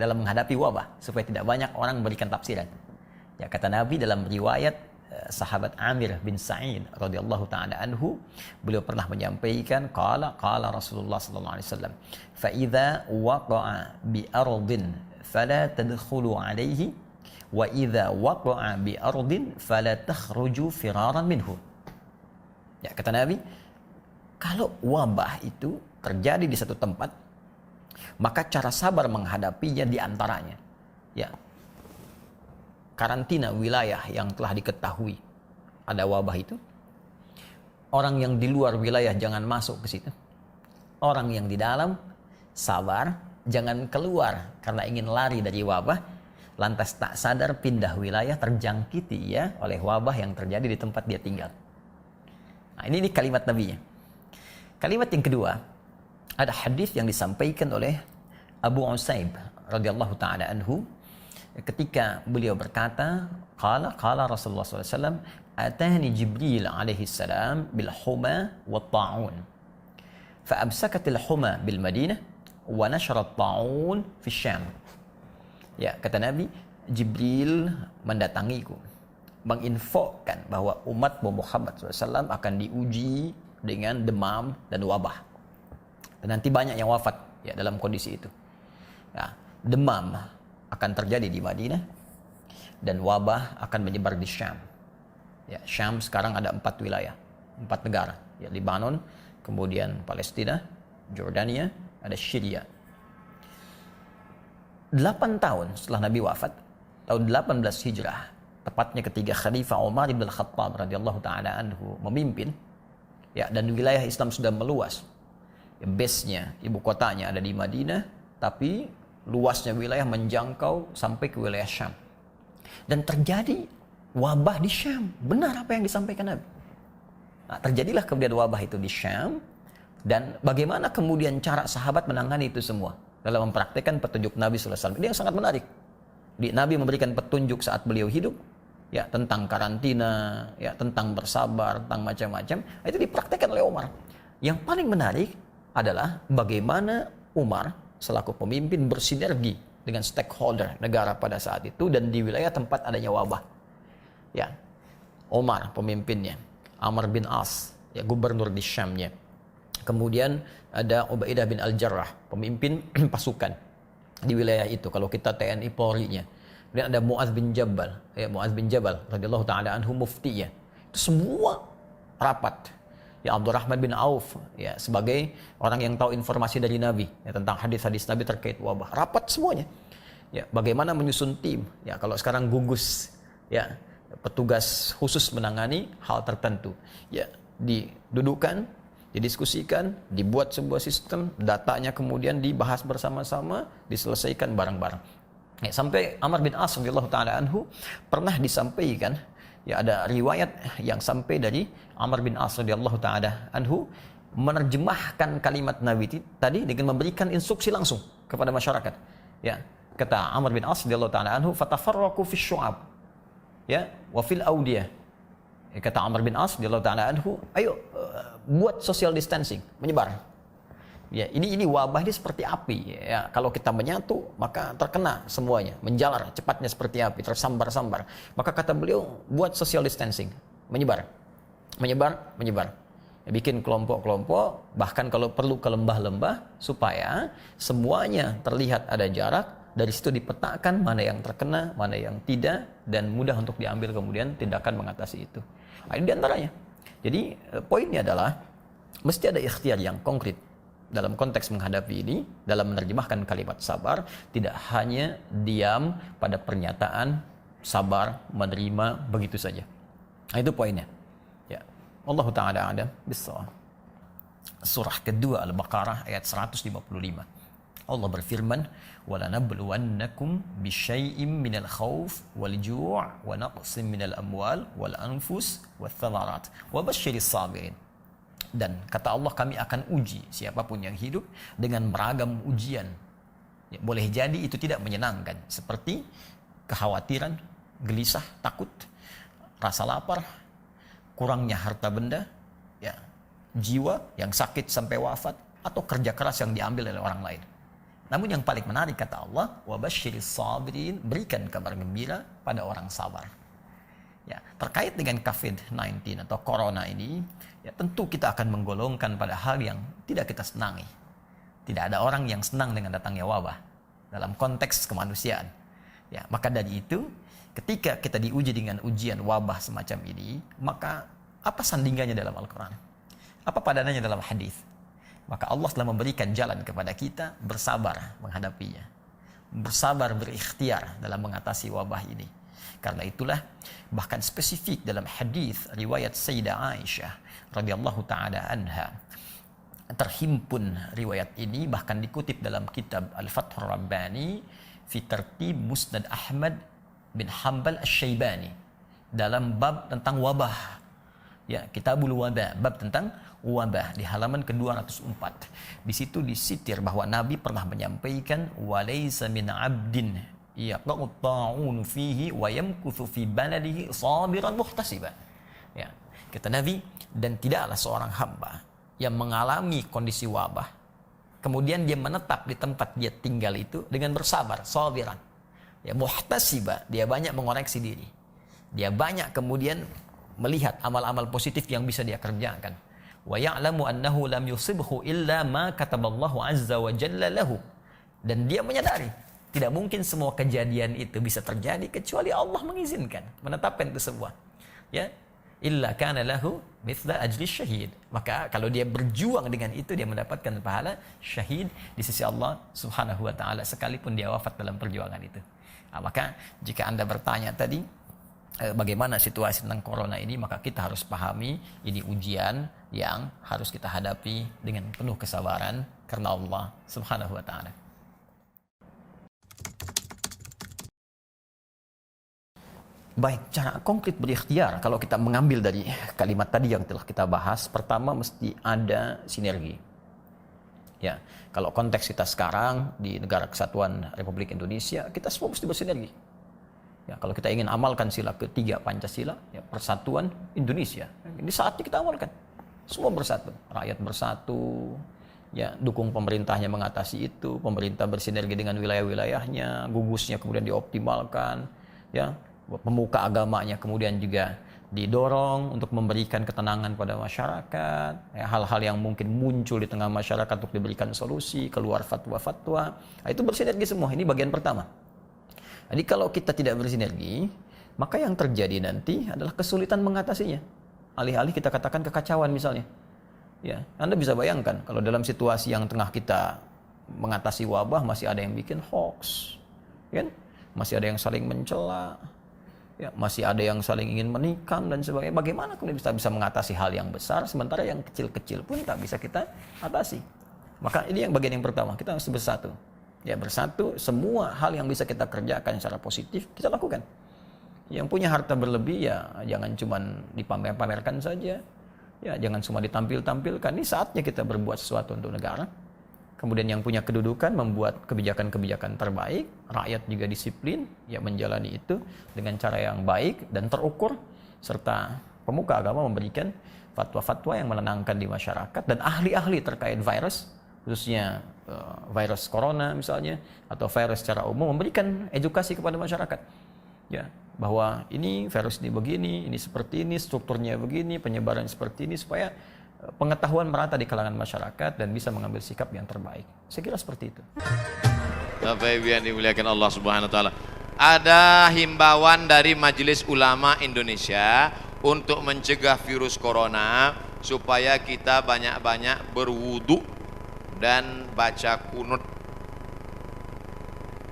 dalam menghadapi wabah supaya tidak banyak orang memberikan tafsiran. Ya, kata Nabi dalam riwayat sahabat Amir bin Sa'id radhiyallahu taala anhu, beliau pernah menyampaikan qala Rasulullah sallallahu alaihi wasallam, fa idza waqa'a bi ardin fala tadkhulu alaihi wa idza waqa'a bi ardin fala takhruju firaran minhu. Ya, kata Nabi, kalau wabah itu terjadi di satu tempat, maka cara sabar menghadapinya di antaranya, ya, karantina wilayah yang telah diketahui ada wabah itu. Orang yang di luar wilayah jangan masuk ke situ. Orang yang di dalam sabar, jangan keluar karena ingin lari dari wabah, lantas tak sadar pindah wilayah terjangkiti ya oleh wabah yang terjadi di tempat dia tinggal. Nah, ini kalimat Nabi-nya. Kalimat yang kedua, ada hadis yang disampaikan oleh Abu Usaib radhiyallahu taala anhu ketika beliau berkata, qala Rasulullah sallallahu alaihi wasallam, atani Jibril alaihi salam bil huma wa ta'un. Fa amsakatil huma bil Madinah wa nashara at-ta'un fi Syam. Ya, kata Nabi, Jibril mendatangiku menginfokan bahwa umat Muhammad SAW akan diuji dengan demam dan wabah. Dan nanti banyak yang wafat ya dalam kondisi itu. Ya, demam akan terjadi di Madinah dan wabah akan menyebar di Syam. Ya, Syam sekarang ada 4 wilayah, 4 negara. Ya, Lebanon, kemudian Palestina, Jordania, ada Syria. 8 tahun setelah Nabi wafat, tahun 18 Hijrah, tepatnya ketika Khalifah Umar bin Khattab radhiyallahu taala anhu memimpin, ya, dan wilayah Islam sudah meluas. Ya, base-nya, ibu kotanya ada di Madinah, tapi luasnya wilayah menjangkau sampai ke wilayah Syam. Dan terjadi wabah di Syam. Benar apa yang disampaikan Nabi. Nah, terjadilah kemudian wabah itu di Syam. Dan bagaimana kemudian cara sahabat menangani itu semua dalam mempraktikkan petunjuk Nabi SAW. Ini yang sangat menarik. Nabi memberikan petunjuk saat beliau hidup, ya, tentang karantina, ya, tentang bersabar, tentang macam-macam. Itu dipraktikkan oleh Umar. Yang paling menarik adalah bagaimana Umar selaku pemimpin bersinergi dengan stakeholder negara pada saat itu dan di wilayah tempat adanya wabah. Ya, Umar pemimpinnya, Amr bin As, ya, gubernur di Syamnya. Kemudian ada Ubaidah bin Al-Jarrah, pemimpin pasukan di wilayah itu. Kalau kita TNI Polri-nya. Kemudian ada Mu'adz bin Jabal, ya, Mu'adz bin Jabal radhiyallahu taala anhu muftinya. Itu semua rapat. Ya, Abdurrahman bin Auf, ya, sebagai orang yang tahu informasi dari Nabi, ya, tentang hadis-hadis Nabi terkait wabah. Rapat semuanya. Ya, bagaimana menyusun tim? Ya, kalau sekarang gugus, ya, petugas khusus menangani hal tertentu. Ya, didudukkan, didiskusikan, dibuat sebuah sistem, datanya kemudian dibahas bersama-sama, diselesaikan bareng-bareng. Ya, sampai Amr bin As radhiyallahu taala anhu pernah disampaikan, ya, ada riwayat yang sampai dari Amr bin As radhiyallahu taala anhu menerjemahkan kalimat Nabi tadi dengan memberikan instruksi langsung kepada masyarakat. Ya, kata Amr bin As radhiyallahu taala anhu, fatafarraqu fi syu'ab, ya, wa fil audiyah. Ya, kata Amr bin As radhiyallahu taala anhu, ayo buat social distancing, menyebar. Ya, ini wabah ini seperti api. Ya, kalau kita menyatu, maka terkena semuanya, menjalar cepatnya seperti api, tersambar-sambar. Maka kata beliau, buat social distancing, menyebar. Ya, bikin kelompok-kelompok, bahkan kalau perlu ke lembah-lembah, supaya semuanya terlihat ada jarak. Dari situ dipetakan mana yang terkena, mana yang tidak, dan mudah untuk diambil kemudian tindakan mengatasi itu. Nah, ini diantaranya. Jadi poinnya adalah mesti ada ikhtiar yang konkret dalam konteks menghadapi ini, dalam menerjemahkan kalimat sabar, tidak hanya diam pada pernyataan sabar, menerima begitu saja. Nah, itu poinnya. Ya, Allah Ta'ala adam bissawab. Surah kedua Al-Baqarah ayat 155. Allah berfirman, وَلَنَبْلُوَنَّكُمْ بِشَيْءٍ مِنَ الْخَوْفِ وَالْجُوعِ وَنَقْصٍ مِنَ الْأَمْوَالِ وَالْأَنْفُسِ وَالثَّمَرَاتِ وَبَشِّرِ الصَّابِرِينَ. Dan kata Allah, kami akan uji siapapun yang hidup dengan beragam ujian. Ya, boleh jadi itu tidak menyenangkan, seperti kekhawatiran, gelisah, takut, rasa lapar, kurangnya harta benda, ya, jiwa yang sakit sampai wafat, atau kerja keras yang diambil oleh orang lain. Namun yang paling menarik kata Allah, wabasyiris sabirin, berikan kabar gembira pada orang sabar. Ya, terkait dengan COVID-19 atau corona ini, ya tentu kita akan menggolongkan pada hal yang tidak kita senangi. Tidak ada orang yang senang dengan datangnya wabah dalam konteks kemanusiaan. Ya, maka dari itu, ketika kita diuji dengan ujian wabah semacam ini, maka apa sandingannya dalam Al-Quran? Apa padanannya dalam hadis? Maka Allah telah memberikan jalan kepada kita bersabar menghadapinya. Bersabar, berikhtiar dalam mengatasi wabah ini. Karena itulah bahkan spesifik dalam hadis riwayat Sayyidah Aisyah radhiyallahu taala anha, terhimpun riwayat ini bahkan dikutip dalam kitab Al-Fathur Rabbani fi Tartib Musnad Ahmad bin Hanbal Asy-Syaibani dalam bab tentang wabah. Ya, Kitabul Wabah, bab tentang wabah di halaman ke-204. Di situ disitir bahwa Nabi pernah menyampaikan walaysa min 'abdin yaqa'u ta'un fihi wa yamkuthu fi baladihi sabiran muhtasiban. Ya, kata Nabi, dan tidaklah seorang hamba yang mengalami kondisi wabah kemudian dia menetap di tempat dia tinggal itu dengan bersabar, sabiran. Ya, muhtasiba, dia banyak mengoreksi diri. Dia banyak kemudian melihat amal-amal positif yang bisa dia kerjakan. Wa ya'lamu annahu lam yusibhu illa ma kataballahu azza wa jalla lahu. Dan dia menyadari tidak mungkin semua kejadian itu bisa terjadi kecuali Allah mengizinkan, menetapkan itu semua. Ya, illa kana lahu mithla ajri syahid. Maka kalau dia berjuang dengan itu, dia mendapatkan pahala syahid di sisi Allah Subhanahu wa taala sekalipun dia wafat dalam perjuangan itu. Nah, maka jika Anda bertanya tadi bagaimana situasi tentang corona ini, maka kita harus pahami ini ujian yang harus kita hadapi dengan penuh kesabaran karena Allah Subhanahu wa taala. Baik, cara konkret berikhtiar kalau kita mengambil dari kalimat tadi yang telah kita bahas, pertama mesti ada sinergi. Ya, kalau konteks kita sekarang di Negara Kesatuan Republik Indonesia, kita semua mesti bersinergi. Ya, kalau kita ingin amalkan sila ketiga Pancasila, ya, persatuan Indonesia, ini saatnya kita amalkan. Semua bersatu, rakyat bersatu, ya, dukung pemerintahnya mengatasi itu, pemerintah bersinergi dengan wilayah-wilayahnya, gugusnya kemudian dioptimalkan, ya, pemuka agamanya kemudian juga didorong untuk memberikan ketenangan pada masyarakat, ya, hal-hal yang mungkin muncul di tengah masyarakat untuk diberikan solusi, keluar fatwa-fatwa, nah, itu bersinergi semua. Ini bagian pertama. Jadi kalau kita tidak bersinergi, maka yang terjadi nanti adalah kesulitan mengatasinya. Alih-alih kita katakan kekacauan misalnya. Ya, Anda bisa bayangkan kalau dalam situasi yang tengah kita mengatasi wabah masih ada yang bikin hoax, kan? Masih ada yang saling mencela, ya, masih ada yang saling ingin menikam dan sebagainya. Bagaimana kalau kita bisa mengatasi hal yang besar sementara yang kecil-kecil pun tak bisa kita atasi? Maka ini yang bagian yang pertama, kita harus bersatu. Ya, bersatu, semua hal yang bisa kita kerjakan secara positif kita lakukan. Yang punya harta berlebih, ya jangan cuma dipamer-pamerkan saja, ya jangan cuma ditampil-tampilkan. Ini saatnya kita berbuat sesuatu untuk negara. Kemudian yang punya kedudukan membuat kebijakan-kebijakan terbaik, rakyat juga disiplin, ya menjalani itu dengan cara yang baik dan terukur, serta pemuka agama memberikan fatwa-fatwa yang menenangkan di masyarakat, dan ahli-ahli terkait virus khususnya virus corona misalnya, atau virus secara umum, memberikan edukasi kepada masyarakat. Ya, bahwa ini virus ini begini, ini seperti ini, strukturnya begini, penyebaran seperti ini, supaya pengetahuan merata di kalangan masyarakat dan bisa mengambil sikap yang terbaik. Saya kira seperti itu. Bapak Ibu yang dimuliakan Allah Subhanahu wa taala. Ada himbauan dari Majelis Ulama Indonesia untuk mencegah virus corona supaya kita banyak-banyak berwudu dan baca kunut.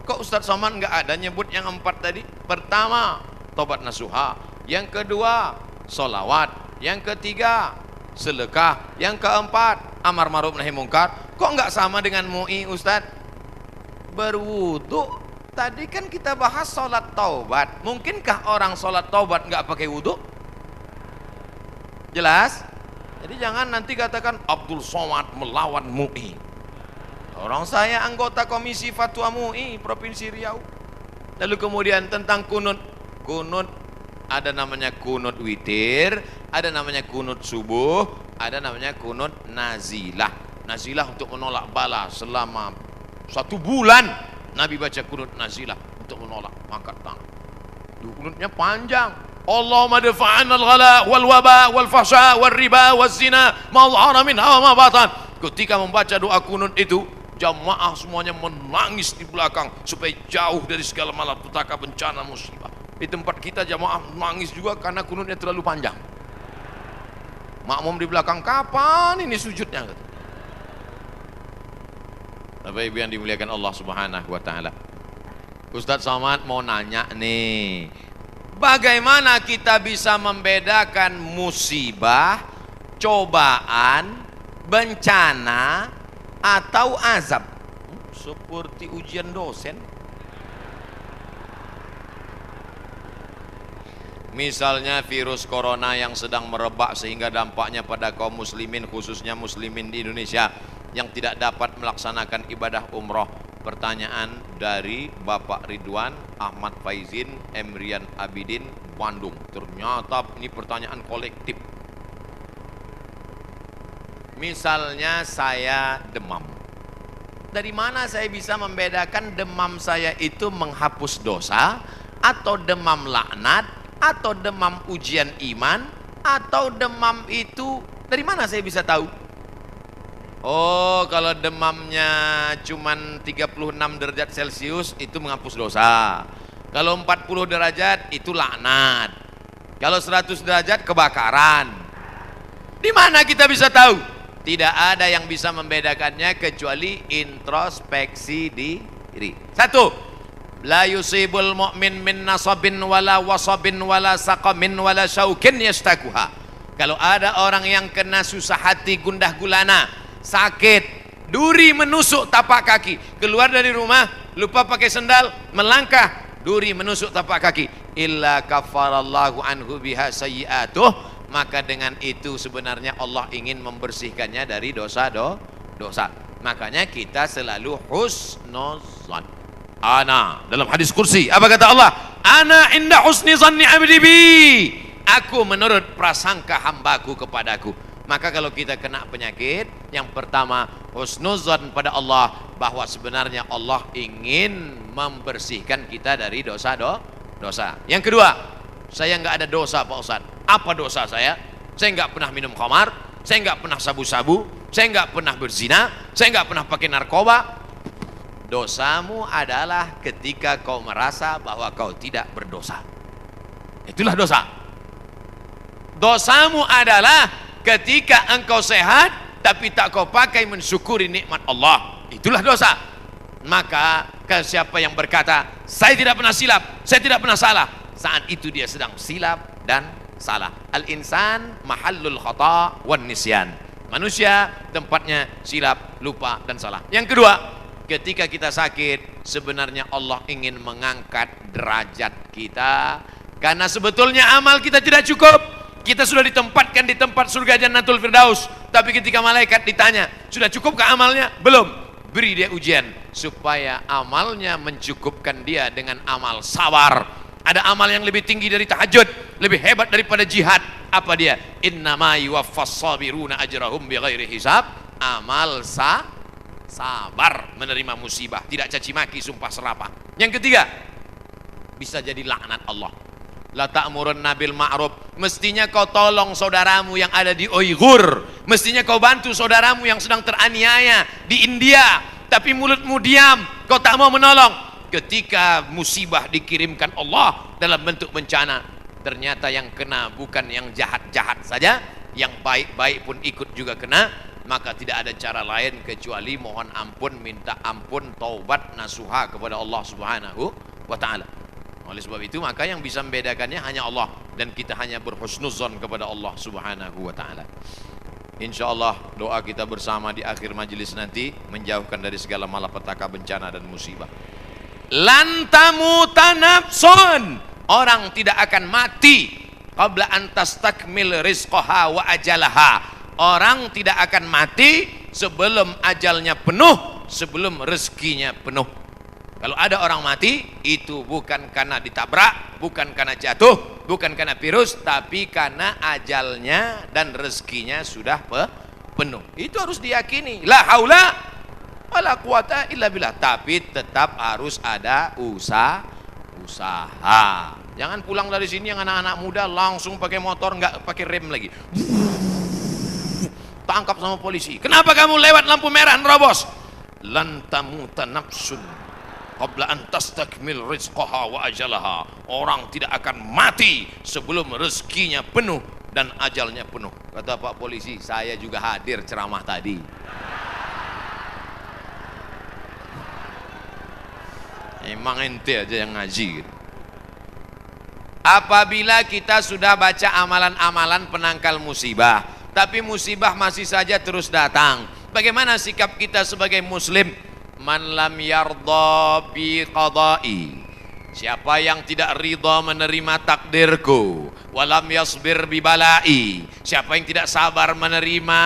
Kok Ustadz Somad nggak ada nyebut yang 4 tadi? Pertama, tobat nasuha. Yang kedua, solawat. Yang ketiga, sedekah. Yang keempat, amar ma'ruf nahi mungkar. Kok nggak sama dengan MUI, Ustadz? Berwudu. Tadi kan kita bahas sholat taubat. Mungkinkah orang sholat taubat nggak pakai wudu? Jelas? Jadi jangan nanti katakan Abdul Somad melawan MUI. Orang saya anggota Komisi Fatwa MUI Provinsi Riau. Lalu kemudian tentang kunut. Kunut ada namanya kunut witir, ada namanya kunut subuh, ada namanya kunut nazilah. Nazilah untuk menolak bala selama 1 bulan. Nabi baca kunut nazilah untuk menolak, angkat tangan. Kunutnya panjang. Allahumma dafa'anna al-ghala wal waba wal fahsya wal riba wal zina ma dhahara minha wa ma batan. Ketika membaca doa kunut itu, jamaah semuanya menangis di belakang supaya jauh dari segala malapetaka, bencana, musibah. Di tempat kita jamaah menangis juga karena kunutnya terlalu panjang. Makmum di belakang, kapan ini sujudnya? Bapak Ibu yang dimuliakan Allah Subhanahu wa taala. Ustadz Somad mau nanya nih, bagaimana kita bisa membedakan musibah, cobaan, bencana, atau azab? Seperti ujian dosen. Misalnya virus corona yang sedang merebak sehingga dampaknya pada kaum muslimin, khususnya muslimin di Indonesia yang tidak dapat melaksanakan ibadah umroh. Pertanyaan dari Bapak Ridwan Ahmad Faizin Emrian Abidin Bandung. Ternyata ini pertanyaan kolektif. Misalnya saya demam. Dari mana saya bisa membedakan demam saya itu menghapus dosa, atau demam laknat, atau demam ujian iman, atau demam itu dari mana saya bisa tahu? Oh, kalau demamnya cuman 36 derajat Celcius itu menghapus dosa. Kalau 40 derajat itu laknat. Kalau 100 derajat kebakaran. Di mana kita bisa tahu? Tidak ada yang bisa membedakannya kecuali introspeksi diri. 1. La yusibul mu'min min nasabin wala wasabin wala saqamin wala syaukin yastakuha. Kalau ada orang yang kena susah hati, gundah gulana, sakit, duri menusuk tapak kaki, keluar dari rumah lupa pakai sendal, melangkah, duri menusuk tapak kaki, illa kafarallahu anhu biha sayyi'atuh, maka dengan itu sebenarnya Allah ingin membersihkannya dari dosa. Makanya kita selalu husnuzan. Ana dalam hadis kursi apa kata Allah? Ana inda husni zanni abdi bi. Aku menurut prasangka hambaku kepadaku. Maka kalau kita kena penyakit, yang pertama husnuzan pada Allah, bahwa sebenarnya Allah ingin membersihkan kita dari dosa. Yang kedua, saya nggak ada dosa Pak Ustaz. Apa dosa saya? Saya nggak pernah minum khamar, saya nggak pernah sabu-sabu, saya nggak pernah berzina, saya nggak pernah pakai narkoba. Dosamu adalah ketika kau merasa bahwa kau tidak berdosa. Itulah dosa. Dosamu adalah ketika engkau sehat tapi tak kau pakai mensyukuri nikmat Allah. Itulah dosa. Maka siapa yang berkata saya tidak pernah silap, saya tidak pernah salah, saat itu dia sedang silap dan salah. Al-insan mahallul khata' wan nisyan. Manusia tempatnya silap, lupa dan salah. Yang kedua, ketika kita sakit, sebenarnya Allah ingin mengangkat derajat kita, karena sebetulnya amal kita tidak cukup. Kita sudah ditempatkan di tempat surga Jannatul Firdaus, tapi ketika malaikat ditanya, sudah cukupkah amalnya? Belum. Beri dia ujian supaya amalnya mencukupkan dia dengan amal sabar. Ada amal yang lebih tinggi dari tahajud, lebih hebat daripada jihad. Apa dia? Innama yuwaffas sabiruna ajrahum bighairi hisab. Amal sabar menerima musibah, tidak caci maki, sumpah serapah. Yang ketiga, bisa jadi laknat Allah. La ta'murunna bil ma'ruf, mestinya kau tolong saudaramu yang ada di Uighur, mestinya kau bantu saudaramu yang sedang teraniaya di India, tapi mulutmu diam, kau tak mau menolong. Ketika musibah dikirimkan Allah dalam bentuk bencana, ternyata yang kena bukan yang jahat-jahat saja, yang baik-baik pun ikut juga kena, maka tidak ada cara lain kecuali mohon ampun, minta ampun, taubat, nasuha kepada Allah Subhanahu wa ta'ala. Oleh sebab itu maka yang bisa membedakannya hanya Allah, dan kita hanya berhusnuzon kepada Allah Subhanahu wa ta'ala. InsyaAllah doa kita bersama di akhir majelis nanti menjauhkan dari segala malapetaka, bencana dan musibah. Lan tamuta nafsun, orang tidak akan mati qabla an tastakmil rizqaha wa ajalaha. Orang tidak akan mati sebelum ajalnya penuh, sebelum rezekinya penuh. Kalau ada orang mati, itu bukan karena ditabrak, bukan karena jatuh, bukan karena virus, tapi karena ajalnya dan rezekinya sudah penuh. Itu harus diyakini. La haula wala quwata illa billah. Tapi tetap harus ada usaha. Jangan pulang dari sini yang anak-anak muda langsung pakai motor, nggak pakai rem lagi. Tangkap sama polisi. Kenapa kamu lewat lampu merah nerobos? Lan tamuta nafsun qabla an tastakmil rizqaha wa ajalaha. Orang tidak akan mati sebelum rezekinya penuh dan ajalnya penuh. Kata Pak Polisi, saya juga hadir ceramah tadi. Emang ente aja yang ngaji. Apabila kita sudah baca amalan-amalan penangkal musibah, tapi musibah masih saja terus datang, bagaimana sikap kita sebagai muslim? Man lam yardha bi qada'i, siapa yang tidak ridha menerima takdirku, walam yasbir bi bala'i, siapa yang tidak sabar menerima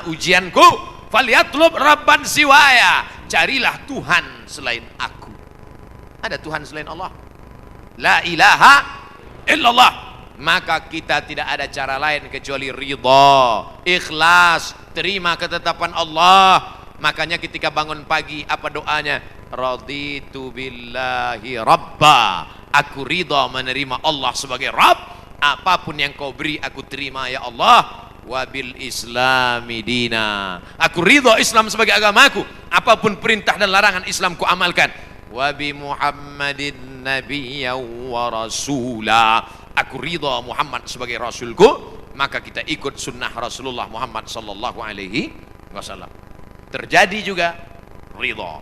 ujianku, falyatlub rabban siwaya, carilah Tuhan selain aku. Ada Tuhan selain Allah? La ilaha illallah. Maka kita tidak ada cara lain kecuali ridha, ikhlas, terima ketetapan Allah. Makanya ketika bangun pagi apa doanya? Raditu billahi rabba, aku ridha menerima Allah sebagai Rabb. Apapun yang kau beri aku terima ya Allah. Wabil islami dina, aku ridha Islam sebagai agamaku. Apapun perintah dan larangan Islam ku amalkan. Wabi Muhammadin nabiyya wa rasula, aku ridha Muhammad sebagai rasulku, maka kita ikut sunnah Rasulullah Muhammad sallallahu alaihi wasallam. Terjadi juga ridha.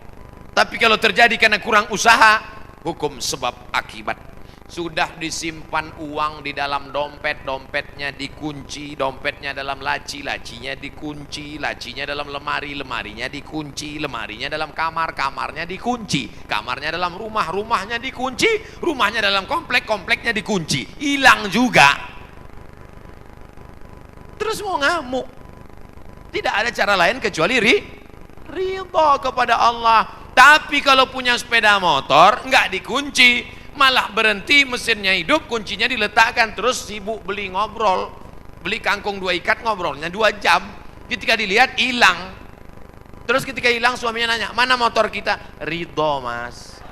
Tapi kalau terjadi karena kurang usaha, hukum sebab akibat. Sudah disimpan uang di dalam dompet, dompetnya dikunci, dompetnya dalam laci, lacinya dikunci, lacinya dalam lemari, lemarinya dikunci, lemarinya dalam kamar, kamarnya dikunci, kamarnya dalam rumah, rumahnya dikunci, rumahnya dalam komplek, kompleknya dikunci, hilang juga. Terus mau ngamuk. Tidak ada cara lain kecuali ridha kepada Allah. Tapi kalau punya sepeda motor nggak dikunci, malah berhenti, mesinnya hidup, kuncinya diletakkan, terus sibuk beli ngobrol, beli kangkung 2 ikat, ngobrolnya 2 jam. Ketika dilihat hilang. Terus ketika hilang suaminya nanya, mana motor kita? Ridho mas.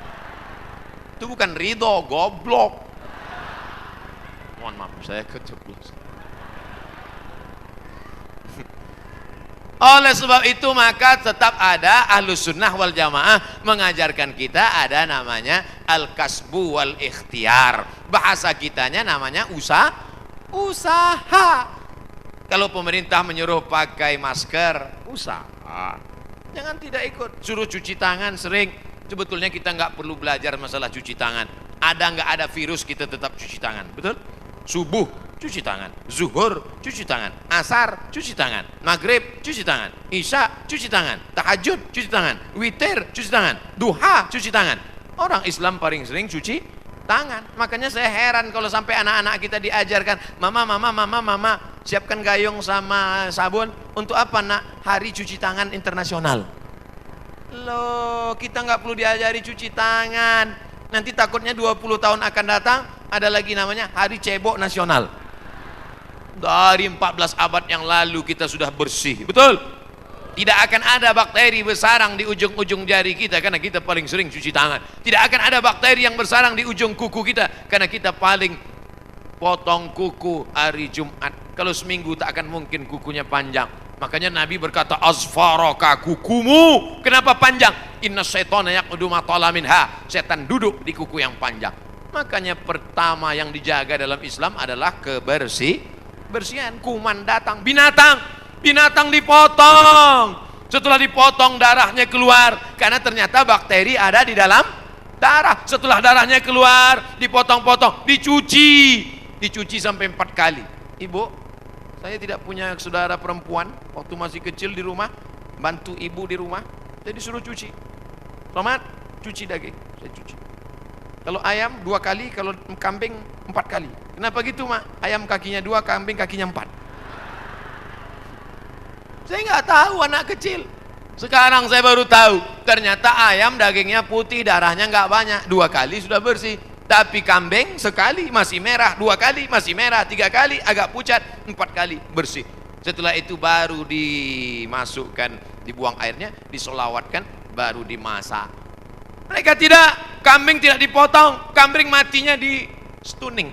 Itu bukan ridho, goblok. Mohon maaf saya keceplos. Oleh sebab itu maka tetap ada Ahlus Sunnah wal Jamaah mengajarkan kita ada namanya al-kasbu wal ikhtiar. Bahasa kitanya namanya usaha. Kalau pemerintah menyuruh pakai masker, usaha. Jangan tidak ikut. Suruh cuci tangan sering. Sebetulnya kita nggak perlu belajar masalah cuci tangan. Ada nggak ada virus kita tetap cuci tangan, betul? Subuh cuci tangan, zuhur cuci tangan, asar cuci tangan, maghrib cuci tangan, isya cuci tangan, tahajud cuci tangan, witir cuci tangan, duha cuci tangan. Orang Islam paling sering cuci tangan. Makanya saya heran kalau sampai anak-anak kita diajarkan, mama siapkan gayung sama sabun. Untuk apa nak? Hari cuci tangan internasional. Loh, kita nggak perlu diajari cuci tangan. Nanti takutnya 20 tahun akan datang ada lagi namanya hari cebok nasional. Dari 14 abad yang lalu kita sudah bersih, betul? Tidak akan ada bakteri bersarang di ujung-ujung jari kita karena kita paling sering cuci tangan. Tidak akan ada bakteri yang bersarang di ujung kuku kita karena kita paling potong kuku hari Jumat. Kalau seminggu tak akan mungkin kukunya panjang. Makanya Nabi berkata, azfaraka, kukumu kenapa panjang? Inna syaitana yaqudu ma tala minha. Setan duduk di kuku yang panjang. Makanya pertama yang dijaga dalam Islam adalah kebersihan. Kuman datang, binatang dipotong. Setelah dipotong darahnya keluar karena ternyata bakteri ada di dalam darah. Setelah darahnya keluar, dipotong-potong, dicuci sampai 4 kali. Ibu, saya tidak punya saudara perempuan, waktu masih kecil di rumah, bantu ibu di rumah, jadi suruh cuci. Selamat, cuci daging, saya cuci. Kalau ayam 2 kali, kalau kambing 4 kali. Kenapa gitu, Mak? Ayam kakinya 2, kambing kakinya 4. Saya nggak tahu anak kecil. Sekarang saya baru tahu, ternyata ayam dagingnya putih, darahnya nggak banyak, 2 kali sudah bersih. Tapi kambing sekali masih merah, 2 kali masih merah, 3 kali agak pucat, 4 kali bersih. Setelah itu baru dimasukkan, dibuang airnya, disolawatkan, baru dimasak. Mereka tidak, kambing tidak dipotong, kambing matinya di stunning.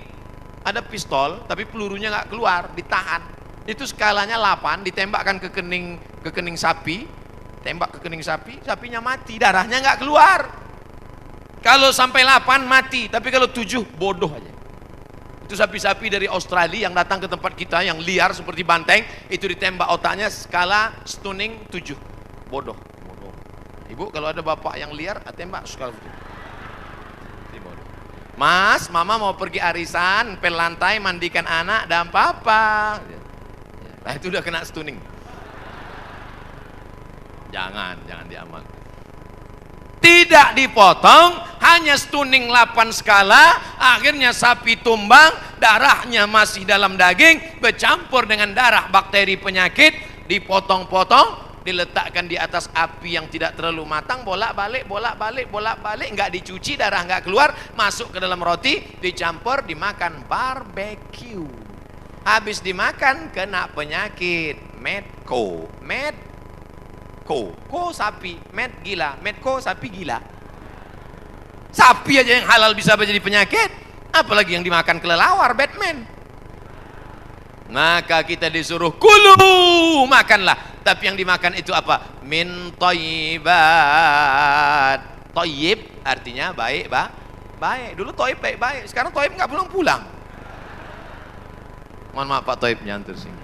Ada pistol, tapi pelurunya nggak keluar, ditahan. Itu skalanya 8, ditembakkan ke kening sapi, tembak ke kening sapi, sapinya mati, darahnya nggak keluar. Kalau sampai 8 mati, tapi kalau 7 bodoh aja. Itu sapi-sapi dari Australia yang datang ke tempat kita yang liar seperti banteng, itu ditembak otaknya skala stunning 7. Bodoh. Ibu kalau ada bapak yang liar, tembak skala 7. Mas, mama mau pergi arisan, pel lantai, mandikan anak dan papa. Nah itu udah kena stunning. Jangan diamal. Tidak dipotong, hanya stunning 8 skala, akhirnya sapi tumbang, darahnya masih dalam daging, bercampur dengan darah bakteri penyakit, dipotong-potong, diletakkan di atas api yang tidak terlalu matang, bolak-balik, nggak dicuci, darah nggak keluar, masuk ke dalam roti, dicampur, dimakan, barbecue. Habis dimakan, kena penyakit, medco, ko sapi, gila, medco sapi gila. Sapi aja yang halal bisa menjadi penyakit, apalagi yang dimakan kelelawar, Batman. Maka kita disuruh kulu, makanlah. Tapi yang dimakan itu apa? Min thayyibat. Thayyib artinya baik, baik. Dulu thayyib baik-baik, sekarang thayyib nggak pulang-pulang. Mohon maaf Pak Thayyib nyantur sini.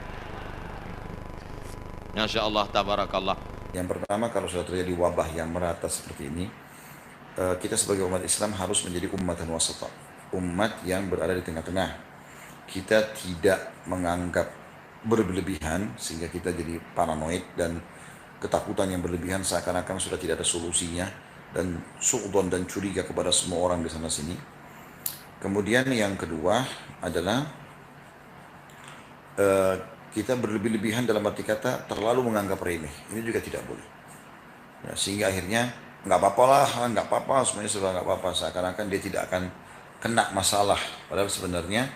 Masya Allah, tabarakallah. Yang pertama, kalau sudah terjadi wabah yang merata seperti ini, kita sebagai umat Islam harus menjadi ummatan wasata, umat yang berada di tengah-tengah. Kita tidak menganggap berlebihan sehingga kita jadi paranoid dan ketakutan yang berlebihan seakan-akan sudah tidak ada solusinya, dan su'udon dan curiga kepada semua orang di sana sini. Kemudian yang kedua adalah kita berlebih-lebihan dalam arti kata terlalu menganggap remeh. Ini juga tidak boleh. Ya, sehingga akhirnya nggak apa-apa, semuanya sudah nggak apa-apa, seakan-akan dia tidak akan kena masalah. Padahal sebenarnya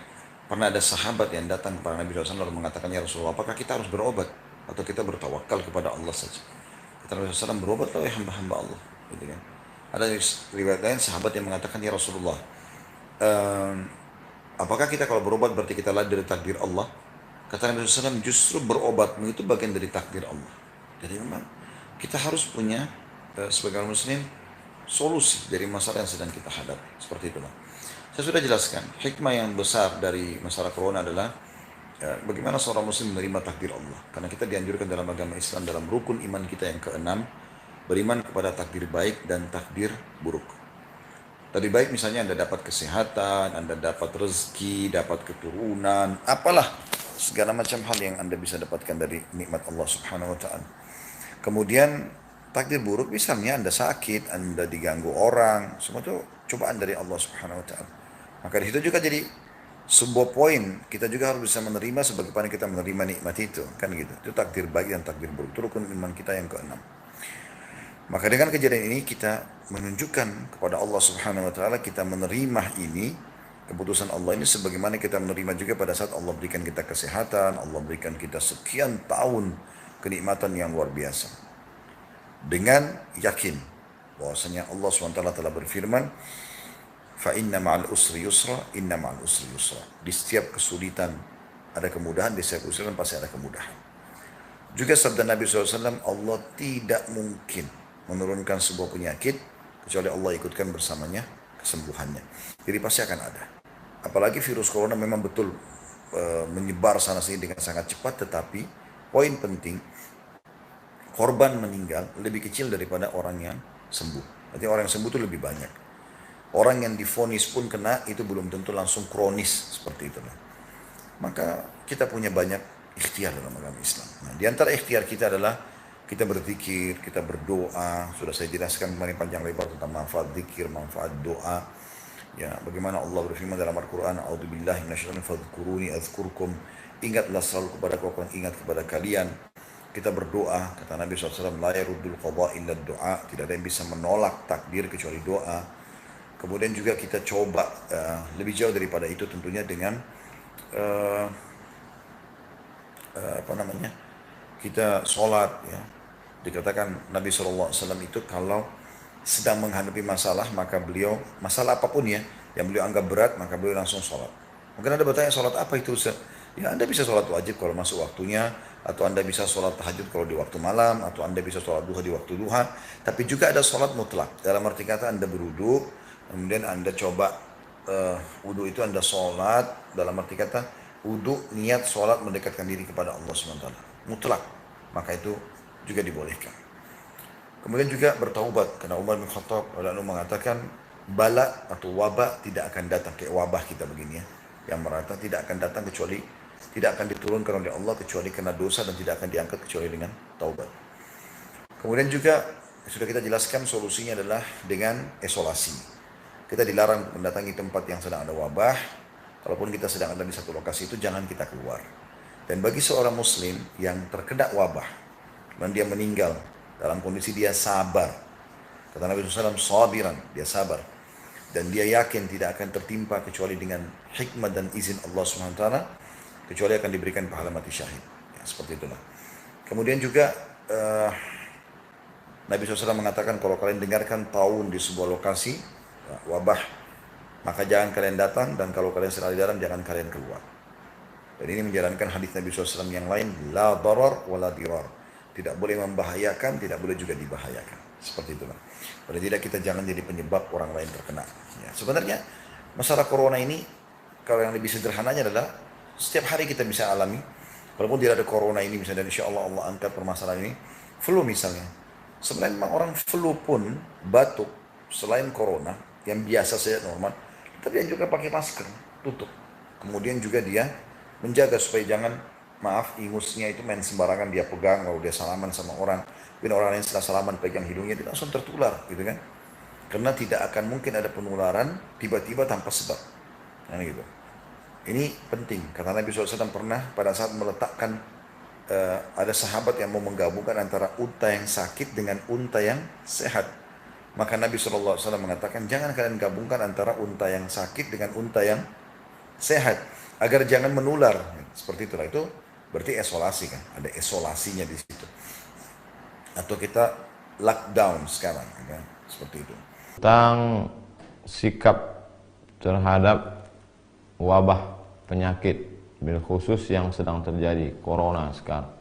pernah ada sahabat yang datang kepada Nabi SAW lalu mengatakan, ya Rasulullah, apakah kita harus berobat atau kita bertawakal kepada Allah saja? Kata Nabi SAW, berobat oleh hamba-hamba Allah. Gitu kan? Ada riwayat lain sahabat yang mengatakan, ya Rasulullah, apakah kita kalau berobat berarti kita lari dari takdir Allah? Kata Nabi SAW, justru berobatmu itu bagian dari takdir Allah. Jadi memang kita harus punya sebagai muslim solusi dari masalah yang sedang kita hadapi. Seperti itulah. Saya sudah jelaskan, hikmah yang besar dari masalah corona adalah bagaimana seorang muslim menerima takdir Allah. Karena kita dianjurkan dalam agama Islam, dalam rukun iman kita yang ke-6, beriman kepada takdir baik dan takdir buruk. Takdir baik misalnya Anda dapat kesehatan, Anda dapat rezeki, dapat keturunan, apalah segala macam hal yang Anda bisa dapatkan dari nikmat Allah Subhanahu wa taala. Kemudian takdir buruk misalnya Anda sakit, Anda diganggu orang, semua itu cobaan dari Allah Subhanahu wa taala. Maka di situ juga jadi sebuah poin, kita juga harus bisa menerima sebagaimana kita menerima nikmat itu, kan gitu. Itu takdir baik dan takdir buruk. Itu rukun iman kita yang ke-6. Maka dengan kejadian ini kita menunjukkan kepada Allah Subhanahu wa taala, kita menerima ini, keputusan Allah ini, sebagaimana kita menerima juga pada saat Allah berikan kita kesehatan, Allah berikan kita sekian tahun kenikmatan yang luar biasa. Dengan yakin bahwasanya Allah SWT telah berfirman, fa inna ma'al usri yusra, inna ma'al usri yusra. Di setiap kesulitan ada kemudahan, di setiap kesulitan pasti ada kemudahan. Juga sabda Nabi SAW, Allah tidak mungkin menurunkan sebuah penyakit kecuali Allah ikutkan bersamanya kesembuhannya. Jadi pasti akan ada. Apalagi virus corona memang betul menyebar sana sini dengan sangat cepat, tetapi poin penting, korban meninggal lebih kecil daripada orang yang sembuh. Artinya orang yang sembuh itu lebih banyak. Orang yang divonis pun kena itu belum tentu langsung kronis seperti itu. Maka kita punya banyak ikhtiar dalam agama Islam. Nah, di antara ikhtiar kita adalah kita berzikir, kita berdoa. Sudah saya jelaskan kemarin panjang lebar tentang manfaat zikir, manfaat doa. Ya, bagaimana Allah berfirman dalam Al-Quran, A'udzubillahi minasyaitonir fadhkuruni adzkurkum. Ingatlah selalu kepada aku akan ingat kepada kalian. Kita berdoa, kata Nabi SAW, la yaruddul qada illa doa. Tidak ada yang bisa menolak takdir kecuali doa. Kemudian juga kita coba lebih jauh daripada itu tentunya dengan kita sholat, ya. Dikatakan Nabi SAW itu kalau sedang menghadapi masalah, maka beliau, masalah apapun ya, yang beliau anggap berat, maka beliau langsung sholat. Mungkin Anda bertanya, sholat apa itu? Ya, Anda bisa sholat wajib kalau masuk waktunya, atau Anda bisa sholat tahajud kalau di waktu malam, atau Anda bisa sholat duha di waktu duha. Tapi juga ada sholat mutlak. Dalam arti kata Anda berwudu, kemudian Anda coba wudu itu Anda sholat, dalam arti kata wudu niat sholat mendekatkan diri kepada Allah SWT. Mutlak. Maka itu juga dibolehkan. Kemudian juga bertaubat, karena Umar bin Khattab lalu mengatakan bala atau wabah tidak akan datang, kayak wabah kita begini ya, yang merata tidak akan datang kecuali, tidak akan diturunkan oleh Allah kecuali karena dosa, dan tidak akan diangkat kecuali dengan taubat. Kemudian juga sudah kita jelaskan solusinya adalah dengan isolasi. Kita dilarang mendatangi tempat yang sedang ada wabah. Kalaupun kita sedang ada di satu lokasi itu, jangan kita keluar. Dan bagi seorang muslim yang terkena wabah dan dia meninggal dalam kondisi dia sabar, kata Nabi SAW, sabiran, dia sabar, dan dia yakin tidak akan tertimpa kecuali dengan hikmah dan izin Allah SWT, kecuali akan diberikan pahala mati syahid. Ya, seperti itulah. Kemudian juga Nabi SAW mengatakan, kalau kalian dengarkan taun di sebuah lokasi wabah, maka jangan kalian datang, dan kalau kalian sedang di dalam, jangan kalian keluar. Dan ini menjalankan hadis Nabi SAW yang lain, la darar wa la dirar. Tidak boleh membahayakan, tidak boleh juga dibahayakan. Seperti itulah. Paling tidak kita jangan jadi penyebab orang lain terkena. Ya, sebenarnya masalah corona ini, kalau yang lebih sederhananya adalah setiap hari kita bisa alami. Walaupun tidak ada corona ini, misalnya, dan insya Allah Allah angkat permasalahan ini. Flu misalnya. Sebenarnya memang orang flu pun batuk selain corona yang biasa saja normal, tapi dia juga pakai masker, tutup. Kemudian juga dia menjaga supaya jangan, maaf, ingusnya itu main sembarangan dia pegang, kalau dia salaman sama orang, mungkin orang lain setelah salaman pegang hidungnya, dia langsung tertular, gitu kan? Karena tidak akan mungkin ada penularan tiba-tiba tanpa sebab. Nah, gitu. Ini penting, karena Nabi SAW pernah pada saat meletakkan, ada sahabat yang mau menggabungkan antara unta yang sakit dengan unta yang sehat. Maka Nabi SAW mengatakan, jangan kalian gabungkan antara unta yang sakit dengan unta yang sehat, agar jangan menular. Seperti itulah, itu berarti isolasi kan, ada isolasinya di situ. Atau kita lockdown sekarang, kan? Seperti itu. Tentang sikap terhadap wabah penyakit, bil khusus yang sedang terjadi, corona sekarang.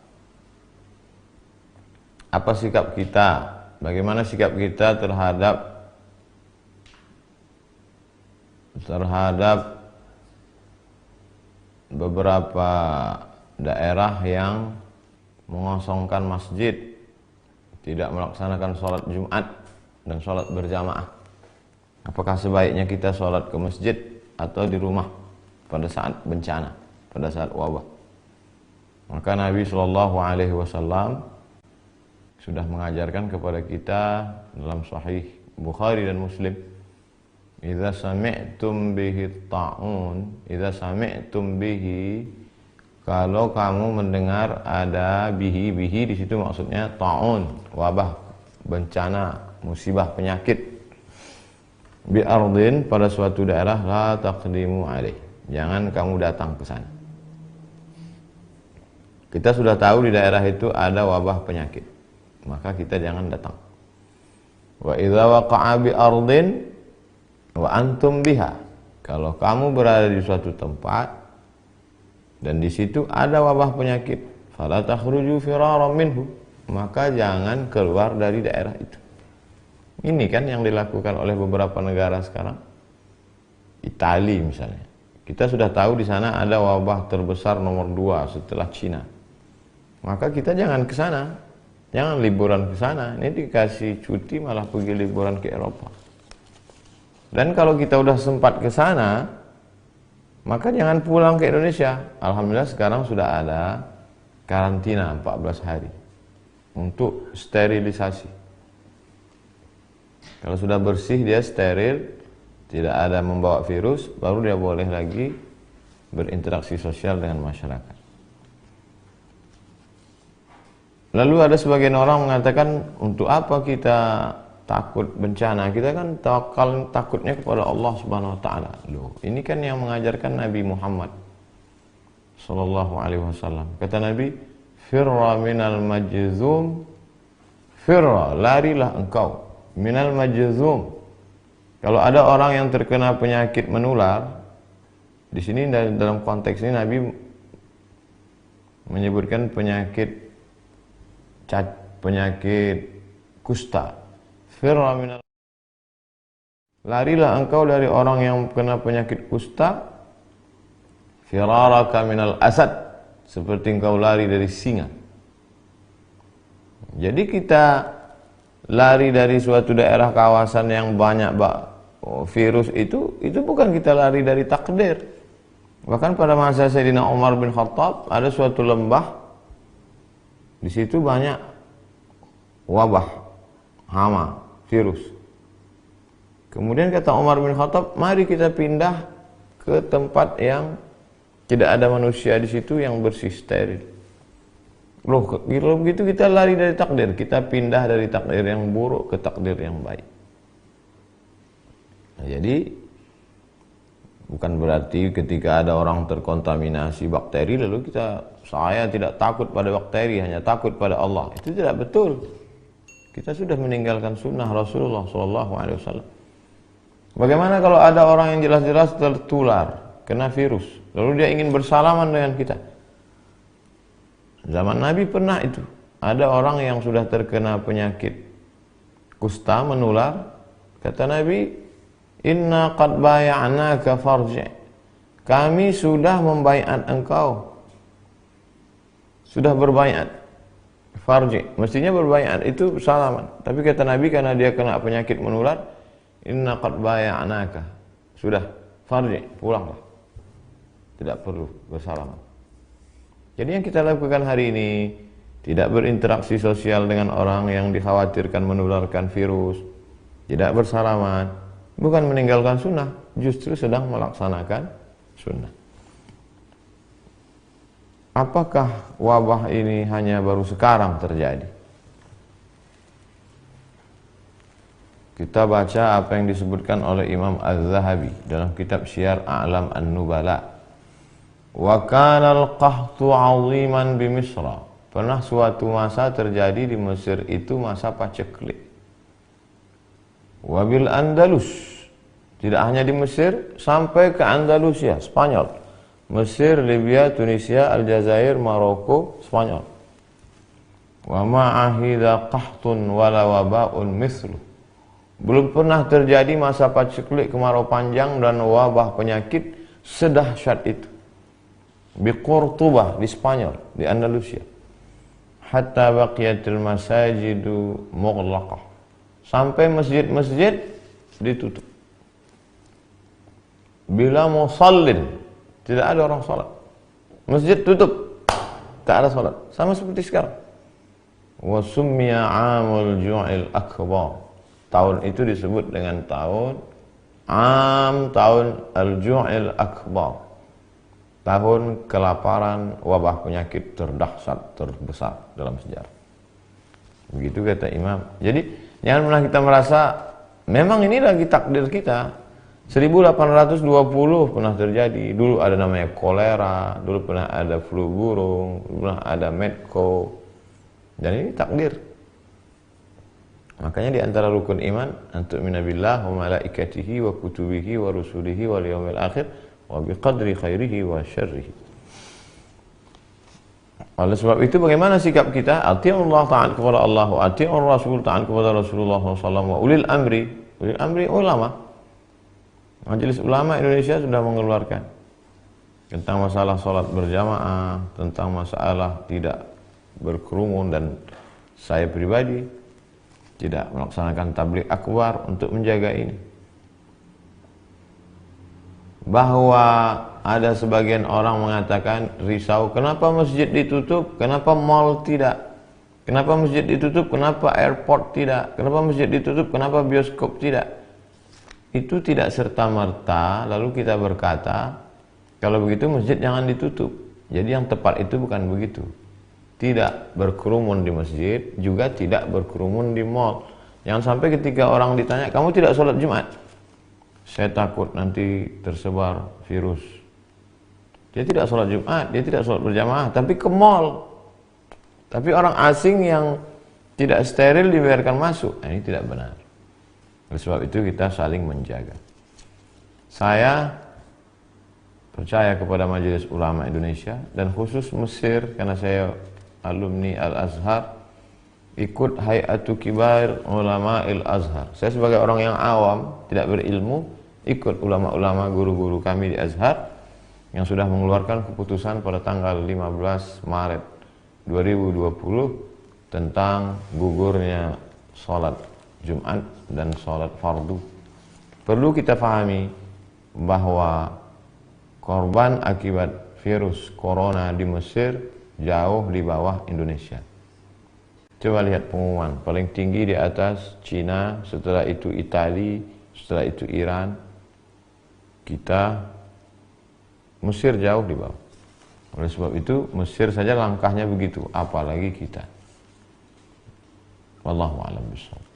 Apa sikap kita? Bagaimana sikap kita terhadap beberapa daerah yang mengosongkan masjid, tidak melaksanakan sholat Jumat dan sholat berjamaah? Apakah sebaiknya kita sholat ke masjid atau di rumah pada saat bencana, pada saat wabah? Maka Nabi SAW sudah mengajarkan kepada kita dalam Sahih Bukhari dan Muslim, idza sami'tum bihi ta'un, idza sami'tum bihi, kalau kamu mendengar ada bihi di situ maksudnya ta'un, wabah, bencana, musibah, penyakit, bi ardin, pada suatu daerah, la taqdimu alaih, jangan kamu datang ke sana. Kita sudah tahu di daerah itu ada wabah penyakit, maka kita jangan datang. Wa idza waqa'a bi ardin wa antum biha. Kalau kamu berada di suatu tempat dan di situ ada wabah penyakit, fala takhruju firaran minhu, maka jangan keluar dari daerah itu. Ini kan yang dilakukan oleh beberapa negara sekarang. Italia misalnya. Kita sudah tahu di sana ada wabah terbesar nomor 2 setelah Cina. Maka kita jangan ke sana. Jangan liburan ke sana. Ini dikasih cuti malah pergi liburan ke Eropa. Dan kalau kita udah sempat ke sana, maka jangan pulang ke Indonesia. Alhamdulillah sekarang sudah ada karantina 14 hari untuk sterilisasi. Kalau sudah bersih, dia steril, tidak ada membawa virus, baru dia boleh lagi berinteraksi sosial dengan masyarakat. Lalu ada sebagian orang mengatakan, untuk apa kita takut bencana? Kita kan takutnya kepada Allah Subhanahu wa taala. Loh, ini kan yang mengajarkan Nabi Muhammad sallallahu alaihi wasallam. Kata Nabi, "Firra minal majzum." Firra, larilah engkau minal majzum. Kalau ada orang yang terkena penyakit menular, di sini dalam konteks ini Nabi menyebutkan penyakit kusta. Firra minal, larilah engkau dari orang yang kena penyakit kusta. Firaraka minal asad, seperti engkau lari dari singa. Jadi kita lari dari suatu daerah kawasan yang banyak virus itu bukan kita lari dari takdir. Bahkan pada masa Sayyidina Umar bin Khattab ada suatu lembah, di situ banyak wabah, hama, virus. Kemudian kata Umar bin Khattab, mari kita pindah ke tempat yang tidak ada manusia di situ, yang bersih, steril. Loh, kalau begitu kita lari dari takdir, kita pindah dari takdir yang buruk ke takdir yang baik. Nah, jadi bukan berarti ketika ada orang terkontaminasi bakteri lalu saya tidak takut pada bakteri, hanya takut pada Allah. Itu tidak betul. Kita sudah meninggalkan sunnah Rasulullah SAW. Bagaimana kalau ada orang yang jelas-jelas tertular, kena virus, lalu dia ingin bersalaman dengan kita? Zaman Nabi pernah itu. Ada orang yang sudah terkena penyakit kusta menular. Kata Nabi, "Inna qad bay'anaka farji'." Kami sudah membaiat engkau. Sudah berbaiat. Farji'. Mestinya berbaiat itu salaman. Tapi kata Nabi karena dia kena penyakit menular, "Inna qad bay'anaka." Sudah, farji', pulanglah. Tidak perlu bersalaman. Jadi yang kita lakukan hari ini tidak berinteraksi sosial dengan orang yang dikhawatirkan menularkan virus, tidak bersalaman, bukan meninggalkan sunnah, justru sedang melaksanakan sunnah. Apakah wabah ini hanya baru sekarang terjadi? Kita baca apa yang disebutkan oleh Imam Az-Zahabi dalam kitab Syiar A'lam An-Nubala. Wa kana al-qahtu 'aziman bi Misra. Pernah suatu masa terjadi di Mesir itu masa paceklik. Wa bil Andalus. Tidak hanya di Mesir, sampai ke Andalusia, Spanyol. Mesir, Libya, Tunisia, Aljazair, Maroko, Spanyol. Wa ma'ahidha qahtun wala waba'un mithlu. Belum pernah terjadi masa paceklik, kemarau panjang dan wabah penyakit sedahsyat itu. Di Qurtubah, di Spanyol, di Andalusia. Hatta baqiyatil masajidu mughlaqah. Sampai masjid-masjid ditutup. Bila musallin, tidak ada orang salat. Masjid tutup, tak ada salat. Sama seperti sekarang. Wa summiya 'amul ju'il akbar. Tahun itu disebut dengan tahun al-ju'il akbar. Tahun kelaparan, wabah penyakit terdahsyat, terbesar dalam sejarah. Begitu kata Imam. Jadi jangan pernah kita merasa memang ini lagi takdir kita. 1820 pernah terjadi. Dulu ada namanya kolera, dulu pernah ada flu burung, dulu pernah ada medco. Dan ini takdir. Makanya di antara rukun iman, antu'mina billah wa malaikatihi wa kutubihi wa rusulihi wal yawmil akhir wa biqadri khairihi wa syarrihi. Oleh sebab itu bagaimana sikap kita? Ati'ullah, ta'at kepada Allah, wa ati'ur rasul, ta'at kepada Rasulullah SAW, wa ulil amri ulama. Majelis Ulama Indonesia sudah mengeluarkan tentang masalah sholat berjamaah, tentang masalah tidak berkerumun, dan saya pribadi tidak melaksanakan tabligh akbar untuk menjaga ini. Bahwa ada sebagian orang mengatakan risau, kenapa masjid ditutup, kenapa mall tidak, kenapa masjid ditutup, kenapa airport tidak, kenapa masjid ditutup, kenapa bioskop tidak. Itu tidak serta-merta lalu kita berkata, kalau begitu masjid jangan ditutup. Jadi yang tepat itu bukan begitu. Tidak berkerumun di masjid, juga tidak berkerumun di mall. Jangan sampai ketika orang ditanya, kamu tidak sholat Jumat? Saya takut nanti tersebar virus. Dia tidak sholat Jumat, dia tidak sholat berjamaah, tapi ke mall. Tapi orang asing yang tidak steril dibiarkan masuk. Nah, ini tidak benar. Oleh sebab itu kita saling menjaga. Saya percaya kepada Majelis Ulama Indonesia dan khusus Mesir, karena saya alumni Al-Azhar, ikut Hay'atu Kibar Ulama Al-Azhar. Saya sebagai orang yang awam, tidak berilmu, ikut ulama-ulama guru-guru kami di Azhar yang sudah mengeluarkan keputusan pada tanggal 15 Maret 2020 tentang gugurnya sholat Jumat dan sholat fardu. Perlu kita pahami bahwa korban akibat virus corona di Mesir jauh di bawah Indonesia. Coba lihat pengumuman, paling tinggi di atas Cina, setelah itu Italia, setelah itu Iran. Kita, Mesir jauh di bawah. Oleh sebab itu Mesir saja langkahnya begitu, apalagi kita. Wallahu a'lam bishawab.